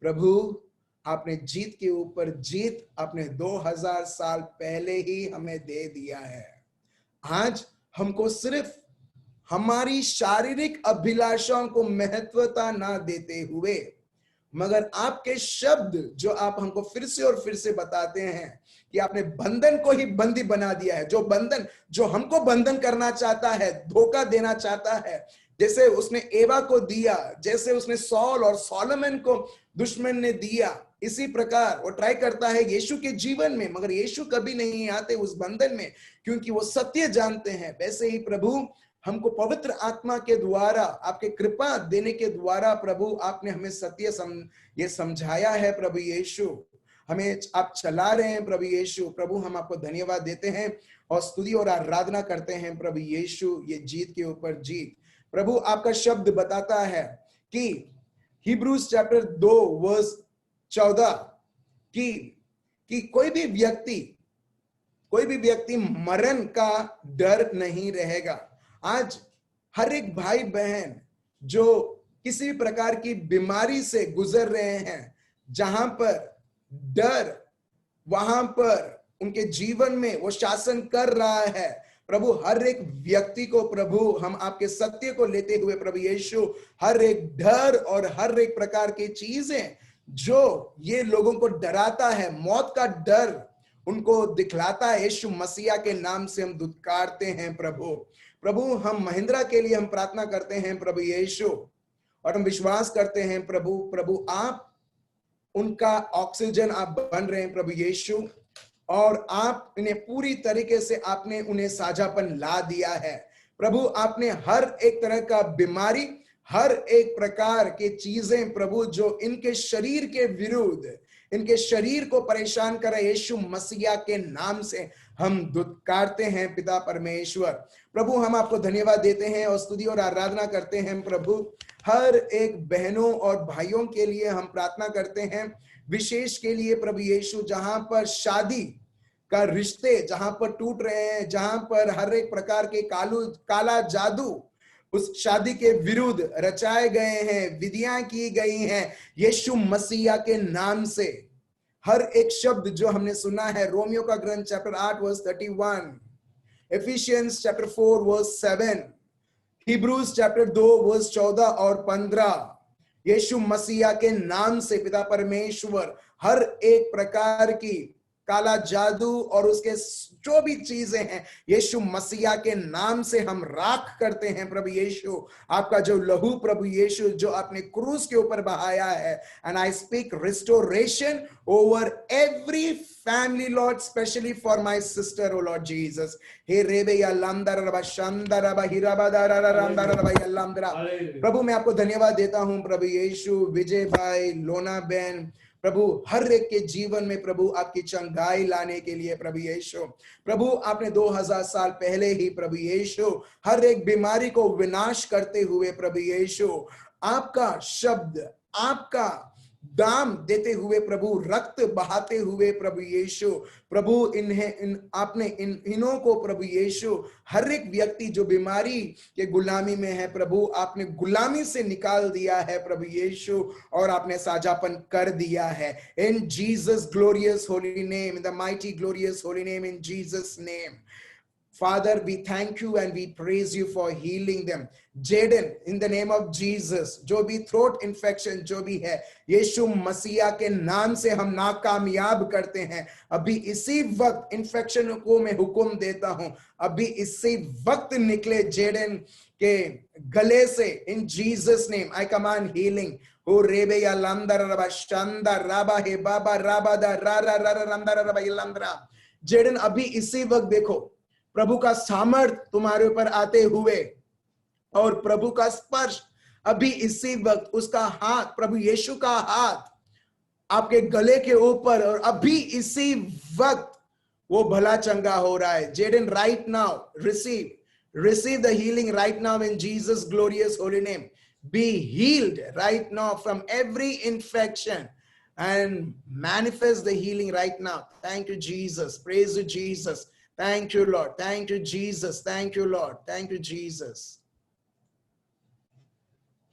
प्रभु आपने जीत के ऊपर जीत अपने 2000 साल पहले ही हमें दे दिया है। आज हमको सिर्फ हमारी शारीरिक अभिलाषाओं को महत्वता ना देते हुए, मगर आपके शब्द जो आप हमको फिर से और फिर से बताते हैं कि आपने बंधन को ही बंदी बना दिया है। जो बंधन जो हमको बंधन करना चाहता है, धोखा देना चाहता है, जैसे उसने एवा को दिया, जैसे उसने सॉल और सोलोमन को दुश्मन ने दिया, इसी प्रकार वो ट्राई करता है यीशु के जीवन में, मगर यीशु कभी नहीं आते उस बंधन में, क्योंकि वो सत्य जानते हैं। वैसे ही प्रभु हमको पवित्र आत्मा के द्वारा, आपके कृपा देने के द्वारा प्रभु आपने हमें सत्य ये समझाया है। प्रभु यीशु हमें आप चला रहे हैं। प्रभु यीशु, प्रभु हम आपको धन्यवाद देते हैं और स्तुति और आराधना करते हैं। प्रभु यीशु, ये जीत के ऊपर जीत। प्रभु आपका शब्द बताता है कि हिब्रूज चैप्टर 2 वर्स 14 कि कोई भी व्यक्ति मरण का डर नहीं रहेगा। आज हर एक भाई बहन जो किसी भी प्रकार की बीमारी से गुजर रहे हैं, जहां पर डर वहां पर उनके जीवन में वो शासन कर रहा है, प्रभु हर एक व्यक्ति को प्रभु हम आपके सत्य को लेते हुए प्रभु यीशु, हर एक डर और हर एक प्रकार की चीजें जो ये लोगों को डराता है, मौत का डर उनको दिखलाता है, यीशु मसीहा के नाम से हम दुत्कारते हैं। प्रभु हम महिंद्रा के लिए हम प्रार्थना करते हैं प्रभु यीशु, और हम विश्वास करते हैं प्रभु आप उनका ऑक्सीजन आप बन रहे हैं प्रभु यीशु, और आप इन्हें पूरी तरीके से आपने उन्हें साझापन ला दिया है। प्रभु आपने हर एक तरह का बीमारी, हर एक प्रकार के चीजें प्रभु जो इनके शरीर के विरुद्ध, इनके शरीर को परेशान कर रहे, यीशु मसीहा के नाम से हम दुत्कारते हैं पिता परमेश्वर। प्रभु हम आपको धन्यवाद देते हैं और स्तुति और आराधना करते हैं। प्रभु हर एक बहनों और भाइयों के लिए हम प्रार्थना करते हैं, विशेष के लिए प्रभु यीशु, जहां पर शादी का रिश्ते जहां पर टूट रहे हैं, जहां पर हर एक प्रकार के काला जादू उस शादी के विरुद्ध रचाए गए हैं, विधियां की गई हैं, यीशु मसीहा के नाम से हर एक शब्द जो हमने सुना है, रोमियो का ग्रंथ chapter 8 verse 31, Ephesians chapter 4 verse 7, Hebrews chapter 2 verse 14 और 15, यीशु मसीहा के नाम से पिता परमेश्वर हर एक प्रकार की काला जादू और उसके जो भी चीजें हैं, यीशु मसीहा के नाम से हम राख करते हैं। प्रभु यीशु आपका जो लहू प्रभु यीशु जो आपने क्रूस के ऊपर बहाया है, and I speak restoration over every family, Lord, especially for my sister, oh Lord Jesus. He rebe ya lamdara raba shandara ba hirabadara ramdara raba ya lamdara. प्रभु मैं आपको धन्यवाद देता हूं प्रभु यीशु, विजय भाई, लोना बहन, प्रभु हर एक के जीवन में प्रभु आपकी चंगाई लाने के लिए प्रभु यीशु, प्रभु आपने 2000 साल पहले ही प्रभु यीशु हर एक बीमारी को विनाश करते हुए प्रभु यीशु आपका शब्द, आपका दाम देते हुए प्रभु, रक्त बहाते हुए प्रभु यीशु, प्रभु आपने इन्हों को प्रभु यीशु हर एक व्यक्ति जो बीमारी के गुलामी में है प्रभु, आपने गुलामी से निकाल दिया है प्रभु यीशु, और आपने साझापन कर दिया है। इन Jesus glorious holy name, in the mighty glorious holy name, in Jesus name. Father, we thank you and we praise you for healing them. Jaden, in the name of Jesus, जो भी throat infection जो भी है, यीशु मसीहा के नाम से हम नाकामयाब करते हैं। अभी इसी वक्त इन्फेक्शन को मैं हुक्म देता हूं, अभी इसी वक्त निकले जेडन के गले से, in Jesus name I command healing. O rebe ya lamdara raba shanda raba he baba raba da ra ra ra ra lamdara raba ilamdra। Jaden अभी इसी वक्त देखो प्रभु का सामर्थ तुम्हारे ऊपर आते हुए, और प्रभु का स्पर्श अभी इसी वक्त, उसका हाथ, प्रभु यीशु का हाथ आपके गले के ऊपर, और अभी इसी वक्त वो भला चंगा हो रहा है। Jaden right now receive the healing right now in Jesus glorious holy name. Be healed right now from every infection and manifest the healing right now. Thank you Jesus, praise you Jesus, thank you Lord, thank you Jesus, thank you Lord, thank you Jesus.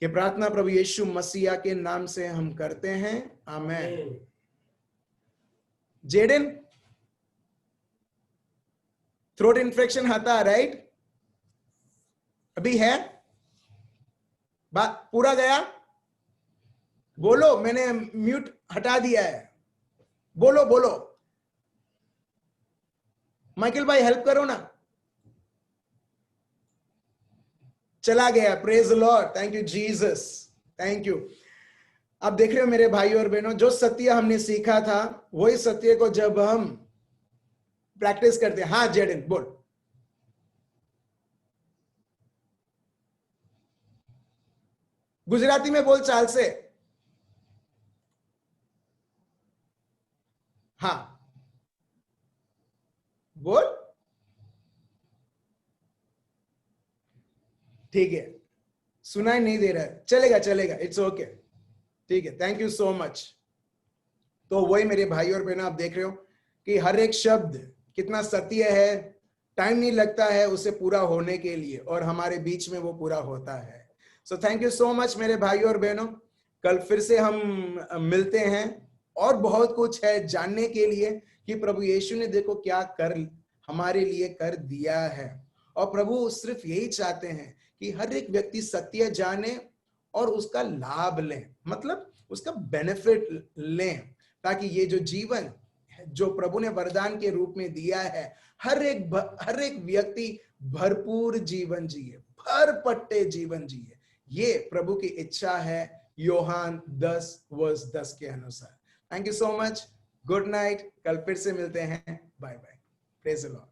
ये प्रार्थना प्रभु यीशु मसीहा के नाम से हम करते हैं, आमेन। Jadon, throat infection आता है राइट? अभी है? बात पूरा गया? बोलो, मैंने म्यूट हटा दिया है, बोलो बोलो। माइकल भाई हेल्प करो ना। चला गया, praise the lord, thank you Jesus, thank you. आप देख रहे हो मेरे भाई और बहनों, जो सत्य हमने सीखा था वही सत्य को जब हम प्रैक्टिस करते हैं। हाँ जेडन बोल। गुजराती में बोल चाल से। हाँ बोल, ठीक है, सुनाई नहीं दे रहा है, चलेगा चलेगा, इट्स ओके, ठीक है, थैंक यू सो मच। तो वही मेरे भाई और बहनों, आप देख रहे हो कि हर एक शब्द कितना सत्य है, टाइम नहीं लगता है उसे पूरा होने के लिए, और हमारे बीच में वो पूरा होता है। So thank you so much मेरे भाई और बहनों, कल फिर से हम मिलते हैं, और बहुत कुछ है जानने के लिए कि प्रभु यीशु ने देखो क्या कर हमारे लिए कर दिया है। और प्रभु सिर्फ यही चाहते हैं कि हर एक व्यक्ति सत्य जाने और उसका लाभ लें, मतलब उसका बेनिफिट लें, ताकि ये जो जीवन जो प्रभु ने वरदान के रूप में दिया है, हर एक व्यक्ति भरपूर जीवन जिए, भर पट्टे जीवन जिए। ये प्रभु की इच्छा है, यूहन्ना 10:10 के अनुसार। Thank you so much, good night, कल फिर से मिलते हैं, bye bye, praise the Lord.